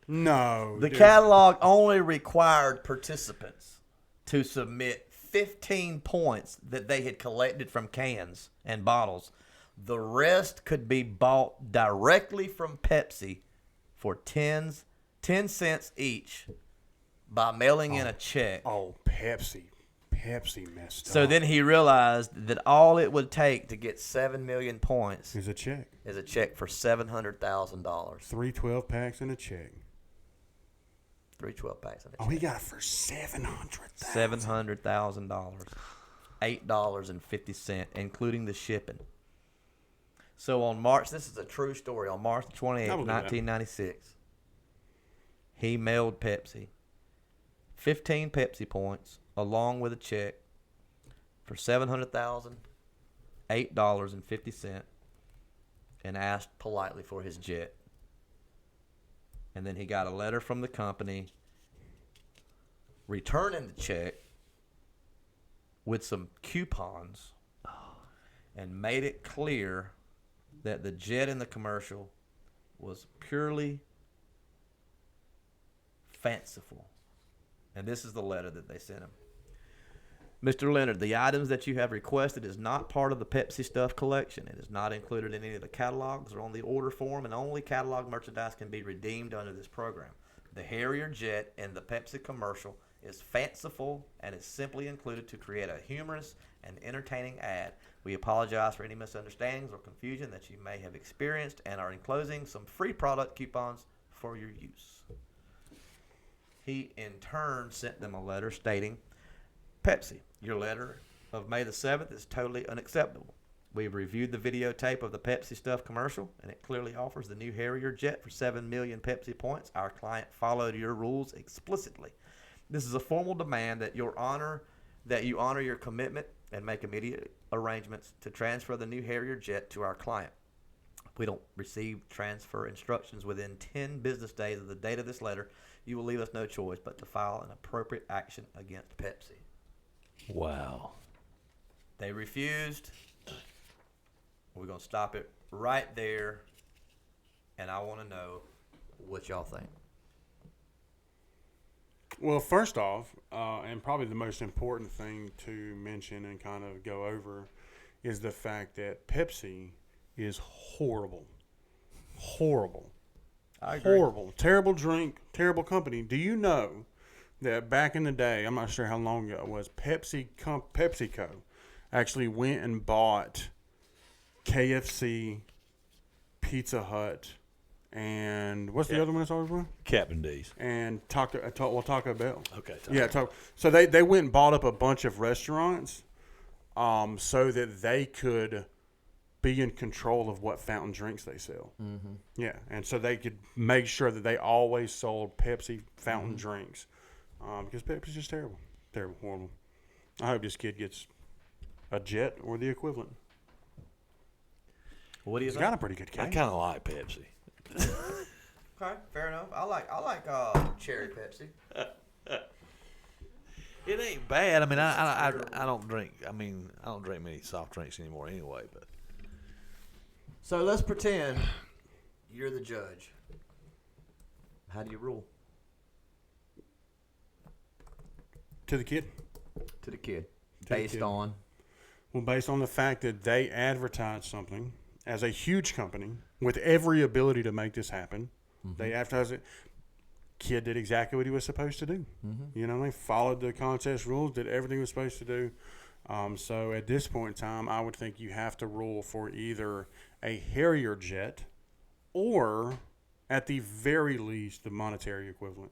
No. The dude. catalog only required participants to submit 15 points that they had collected from cans and bottles. The rest could be bought directly from Pepsi for 10 cents each by mailing in a check. Oh, Pepsi messed up. So then he realized that all it would take to get 7 million points Here's a check. is a check for $700,000. 3 12-packs and a check. 3 12-packs in a check. Oh, he got it for $700,000. $700,000. $8.50, including the shipping. So on March, this is a true story, on March 28th, I believe that. 1996, he mailed Pepsi 15 Pepsi points along with a check for $700,000, $8.50, and asked politely for his jet. And then he got a letter from the company returning the check with some coupons and made it clear that the jet in the commercial was purely fanciful. And this is the letter that they sent him. Mr. Leonard, the items that you have requested is not part of the Pepsi Stuff collection. It is not included in any of the catalogs or on the order form, and only catalog merchandise can be redeemed under this program. The Harrier jet in the Pepsi commercial is fanciful and is simply included to create a humorous and entertaining ad. We apologize for any misunderstandings or confusion that you may have experienced and are enclosing some free product coupons for your use. He, in turn, sent them a letter stating, Pepsi, your letter of May the 7th is totally unacceptable. We've reviewed the videotape of the Pepsi Stuff commercial, and it clearly offers the new Harrier jet for 7 million Pepsi points. Our client followed your rules explicitly. This is a formal demand that you honor your commitment and make immediate arrangements to transfer the new Harrier jet to our client. If we don't receive transfer instructions within 10 business days of the date of this letter, you will leave us no choice but to file an appropriate action against Pepsi. Wow. They refused. We're going to stop it right there, and I want to know what y'all think. Well, first off, and probably the most important thing to mention and kind of go over is the fact that Pepsi is horrible. Horrible. I agree. Horrible. Terrible drink, terrible company. Do you know that back in the day, I'm not sure how long ago it was, PepsiCo actually went and bought KFC, Pizza Hut, and what's the other one that's always one? Captain D's. And Taco Bell. Okay. So they went and bought up a bunch of restaurants so that they could be in control of what fountain drinks they sell. Mm-hmm. Yeah, and so they could make sure that they always sold Pepsi fountain drinks because Pepsi's just terrible. Terrible, horrible. I hope this kid gets a jet or the equivalent. What do you He's think? got a pretty good I case. kind of like Pepsi. Okay, fair enough. I like cherry Pepsi. It ain't bad. I mean, I don't drink. I mean, I don't drink many soft drinks anymore anyway. But So let's pretend you're the judge. How do you rule? To the kid. To the kid. To the Based kid. on. Well, based on the fact that they advertised something as a huge company with every ability to make this happen, they advertise it. Kid did exactly what he was supposed to do. You know, they followed the contest rules, did everything he was supposed to do. So at this point in time, I would think you have to rule for either a Harrier jet or, at the very least, the monetary equivalent.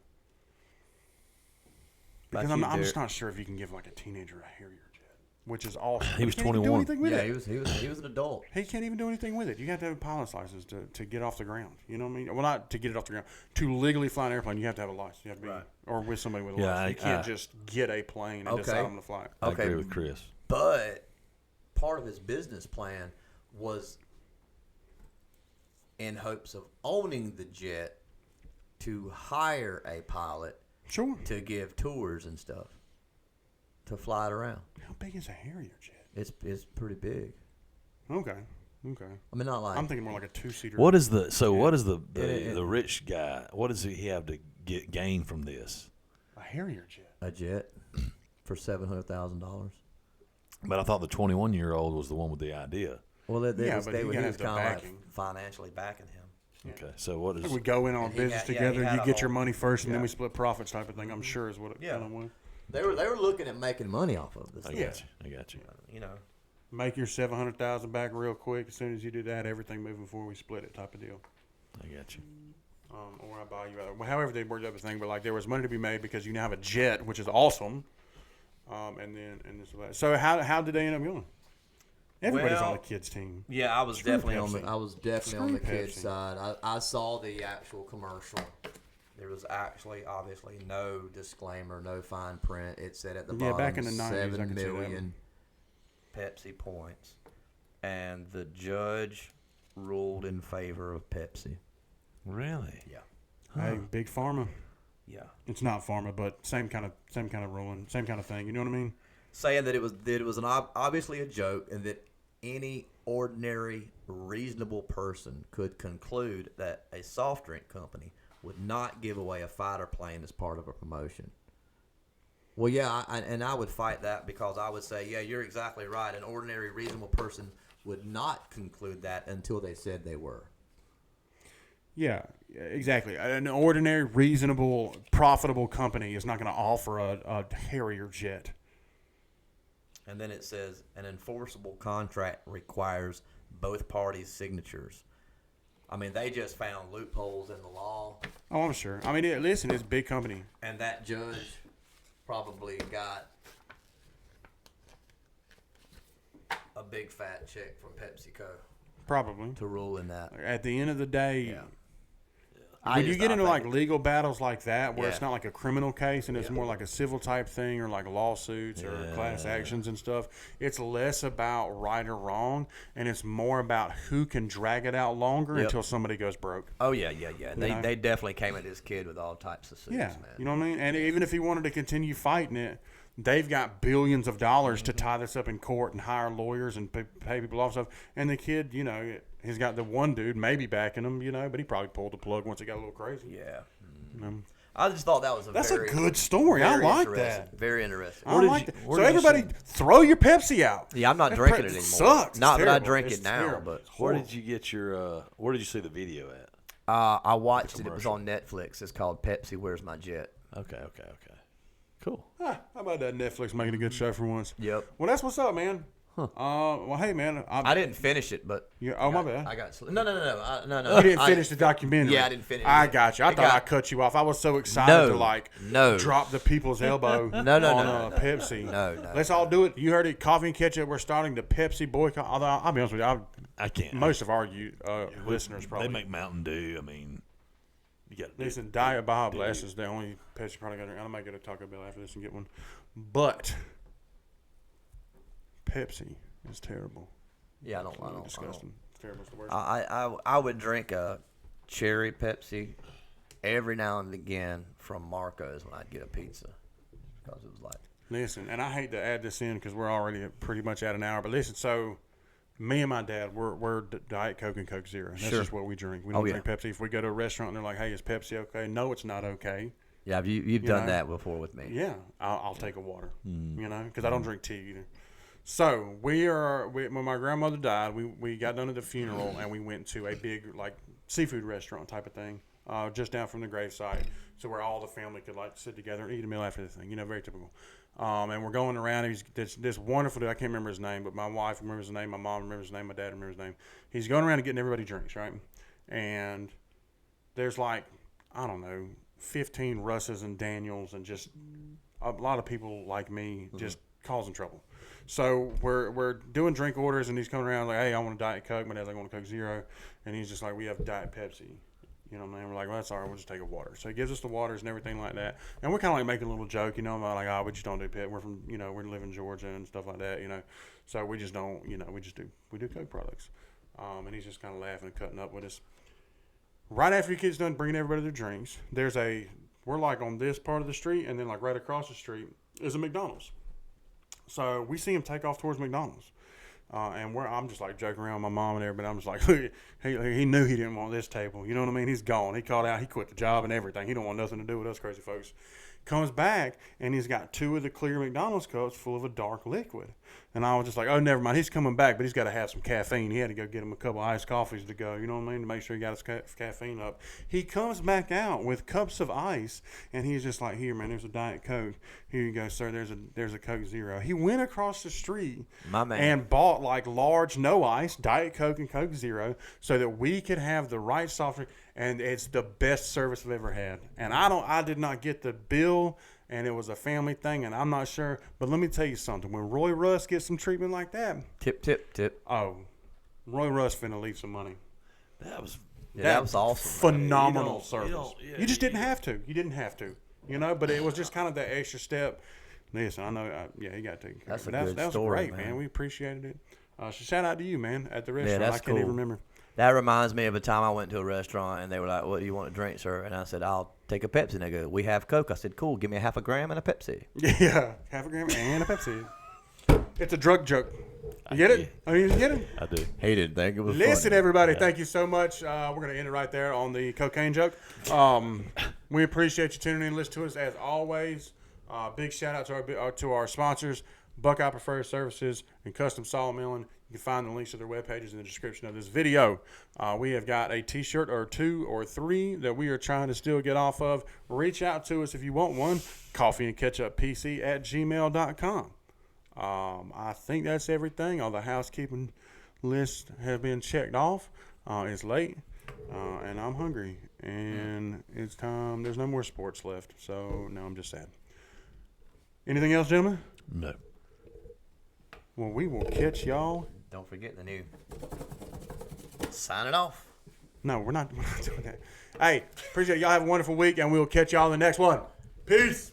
Because I'm just not sure if you can give like a teenager a Harrier jet, which is awesome. He was can't even 21. do anything with it. He was an adult. He can't even do anything with it. You have to have a pilot's license to get off the ground. You know what I mean? Well, not to get it off the ground. To legally fly an airplane, you have to have a license. You have to be, or with somebody with a license. You can't just get a plane and decide I'm going to fly it. I agree with Chris. But part of his business plan was in hopes of owning the jet to hire a pilot to give tours and stuff, to fly it around. How big is a Harrier jet? It's pretty big. Okay. I mean, not like I'm thinking more like a 2-seater. What is the rich guy? What does he have to gain from this? A Harrier jet. a jet for $700,000. But I thought the 21-year-old was the one with the idea. Well, but he was he kind has of the like backing. financially backing him. Okay, so what is? We go in on business together. he had You a get your whole- money first, and then we split profits, type of thing. I'm sure is what it Yeah. kind of was. They were looking at making money off of this. I thing. got you. You know. Make your $700,000 back real quick. As soon as you do that, everything moving forward, we split it, type of deal. I got you. Or I buy you out. Well, however they worked out the thing, but like there was money to be made because you now have a jet, which is awesome. And this. So how did they end up going? Everybody's on the kids team. Yeah, I was Screw definitely on Pepsi. the Screw on the kids Pepsi. side. I saw the actual commercial. There was actually obviously no disclaimer, no fine print. It said at the bottom, back in the 90s, I 7 could see that million Pepsi points, and the judge ruled in favor of Pepsi. Really? Yeah. Hey, big pharma. Yeah. It's not pharma, but same kind of ruling, same kind of thing. You know what I mean? Saying that it was obviously a joke, and that any ordinary, reasonable person could conclude that a soft drink company would not give away a fighter plane as part of a promotion. Well, yeah, I would fight that because I would say, yeah, you're exactly right. An ordinary, reasonable person would not conclude that until they said they were. Yeah, exactly. An ordinary, reasonable, profitable company is not going to offer a Harrier jet. And then it says an enforceable contract requires both parties' signatures. I mean, they just found loopholes in the law. Oh, I'm sure. I mean, listen, it's a big company. And that judge probably got a big fat check from PepsiCo Probably. to rule in that. At the end of the day, Yeah. when you get into like legal battles like that, where Yeah. it's not like a criminal case and it's more like a civil type thing or like lawsuits or class actions and stuff, it's less about right or wrong and it's more about who can drag it out longer until somebody goes broke. Oh, yeah. They definitely came at this kid with all types of suits, Yeah, man. you know what I mean? And even if he wanted to continue fighting it, they've got billions of dollars to tie this up in court and hire lawyers and pay people off stuff. And the kid, you know, he's got the one dude maybe backing him, you know, but he probably pulled the plug once it got a little crazy. Yeah. You know? I just thought that was That's a good story. I very like interesting. that. Very interesting. I like that. So everybody throw your Pepsi out. Yeah, I'm not That drinking Pepsi it anymore. sucks. Not It's that I terrible. drink It's it now, terrible. but Where did you get your? Where did you see the video at? I watched it. It was on Netflix. It's called Pepsi, Where's My Jet? Okay. Cool. How about that Netflix making a good show for once? Yep. Well, that's what's up, man. Well, hey, man. I didn't finish it, but My bad. I got no. You didn't finish the documentary. Yeah, I didn't finish I it. got you. I It thought got- I cut you off. I was so excited No. to drop the people's elbow No, on Pepsi. No. Let's all do it. You heard it. Coffee and Ketchup. We're starting the Pepsi boycott. Although I'll be honest with you, I can't. most of our listeners probably. They make Mountain Dew. I mean, you got to Listen, Diet Baja Blast is the only Pepsi product I drink. I might go to Taco Bell after this and get one. But Pepsi is terrible. Yeah, I don't. Disgusting. It's terrible. It's the worst. I would drink a cherry Pepsi every now and again from Marco's when I'd get a pizza because it was like. Listen, and I hate to add this in because we're already pretty much at an hour. But listen, so me and my dad, we're Diet Coke and Coke Zero. That's just what we drink. We don't drink Pepsi. If we go to a restaurant and they're like, "Hey, is Pepsi okay?" No, it's not okay. Yeah, you've done know? that before with me. Yeah, I'll take a water. You know, because I don't drink tea either. So when my grandmother died, we got done at the funeral and we went to a big like seafood restaurant type of thing, just down from the gravesite, so where all the family could like sit together and eat a meal after the thing. Very typical. And we're going around. He's this wonderful dude. I can't remember his name, but my wife remembers his name. My mom remembers his name. My dad remembers his name. He's going around and getting everybody drinks, right? And there's like, I don't know, 15 Russes and Daniels and just a lot of people like me just causing trouble. So we're doing drink orders, and he's coming around like, hey, I want a Diet Coke. My dad's like, I want a Coke Zero. And he's just like, we have Diet Pepsi. You know what I mean? We're like, well, that's all right. We'll just take a water. So he gives us the waters and everything like that. And we're kind of like making a little joke, about like, oh, we just don't do Pep. We're from, we live in Georgia and stuff like that, So we just don't, we do Coke products. And he's just kind of laughing and cutting up with us. Right after he gets done bringing everybody their drinks, we're like on this part of the street, and then like right across the street is a McDonald's. So we see him take off towards McDonald's. And I'm just like joking around with my mom and everybody. I'm just like, he knew he didn't want this table. You know what I mean? He's gone. He called out. He quit the job and everything. He don't want nothing to do with us crazy folks. Comes back, and he's got 2 of the clear McDonald's cups full of a dark liquid. And I was just like, oh, never mind. He's coming back, but he's got to have some caffeine. He had to go get him a couple of iced coffees to go, you know what I mean, to make sure he got his caffeine up. He comes back out with cups of ice, and he's just like, here, man, there's a Diet Coke. Here you go, sir. There's a Coke Zero. He went across the street and bought like large no ice Diet Coke and Coke Zero so that we could have the right soft drink. And it's the best service I've ever had. And I did not get the bill, and it was a family thing, and I'm not sure. But let me tell you something. When Roy Russ gets some treatment like that. Tip. Oh, Roy Russ finna leave some money. That was awesome. Phenomenal service. You just didn't have to. You didn't have to. But it was just kind of that extra step. Listen, I know, he got to take care of it. That was story, great, man. We appreciated it. So shout out to you, man, at the restaurant. Yeah, I can't even remember. That reminds me of a time I went to a restaurant, and they were like, what do you want to drink, sir? And I said, I'll take a Pepsi. And they go, we have Coke. I said, cool. Give me a half a gram and a Pepsi. Yeah, half a gram and a Pepsi. It's a drug joke. You get it? I mean, you get it? I do. He didn't think it was Listen, funny. everybody, thank you so much. We're going to end it right there on the cocaine joke. We appreciate you tuning in and listening to us as always. Big shout out to our sponsors, Buckeye Preferred Services and Custom Sawmilling. You can find the links to their web pages in the description of this video. We have got a t-shirt or 2 or 3 that we are trying to still get off of. Reach out to us if you want one. coffeeandcatchuppc at gmail.com. I think that's everything. All the housekeeping lists have been checked off. It's late, and I'm hungry, and it's time. There's no more sports left, so now I'm just sad. Anything else, gentlemen? No. Well, we will catch y'all. Don't forget the new sign it off. No, we're not doing that. Hey, appreciate it. Y'all have a wonderful week, and we'll catch y'all in the next one. Peace.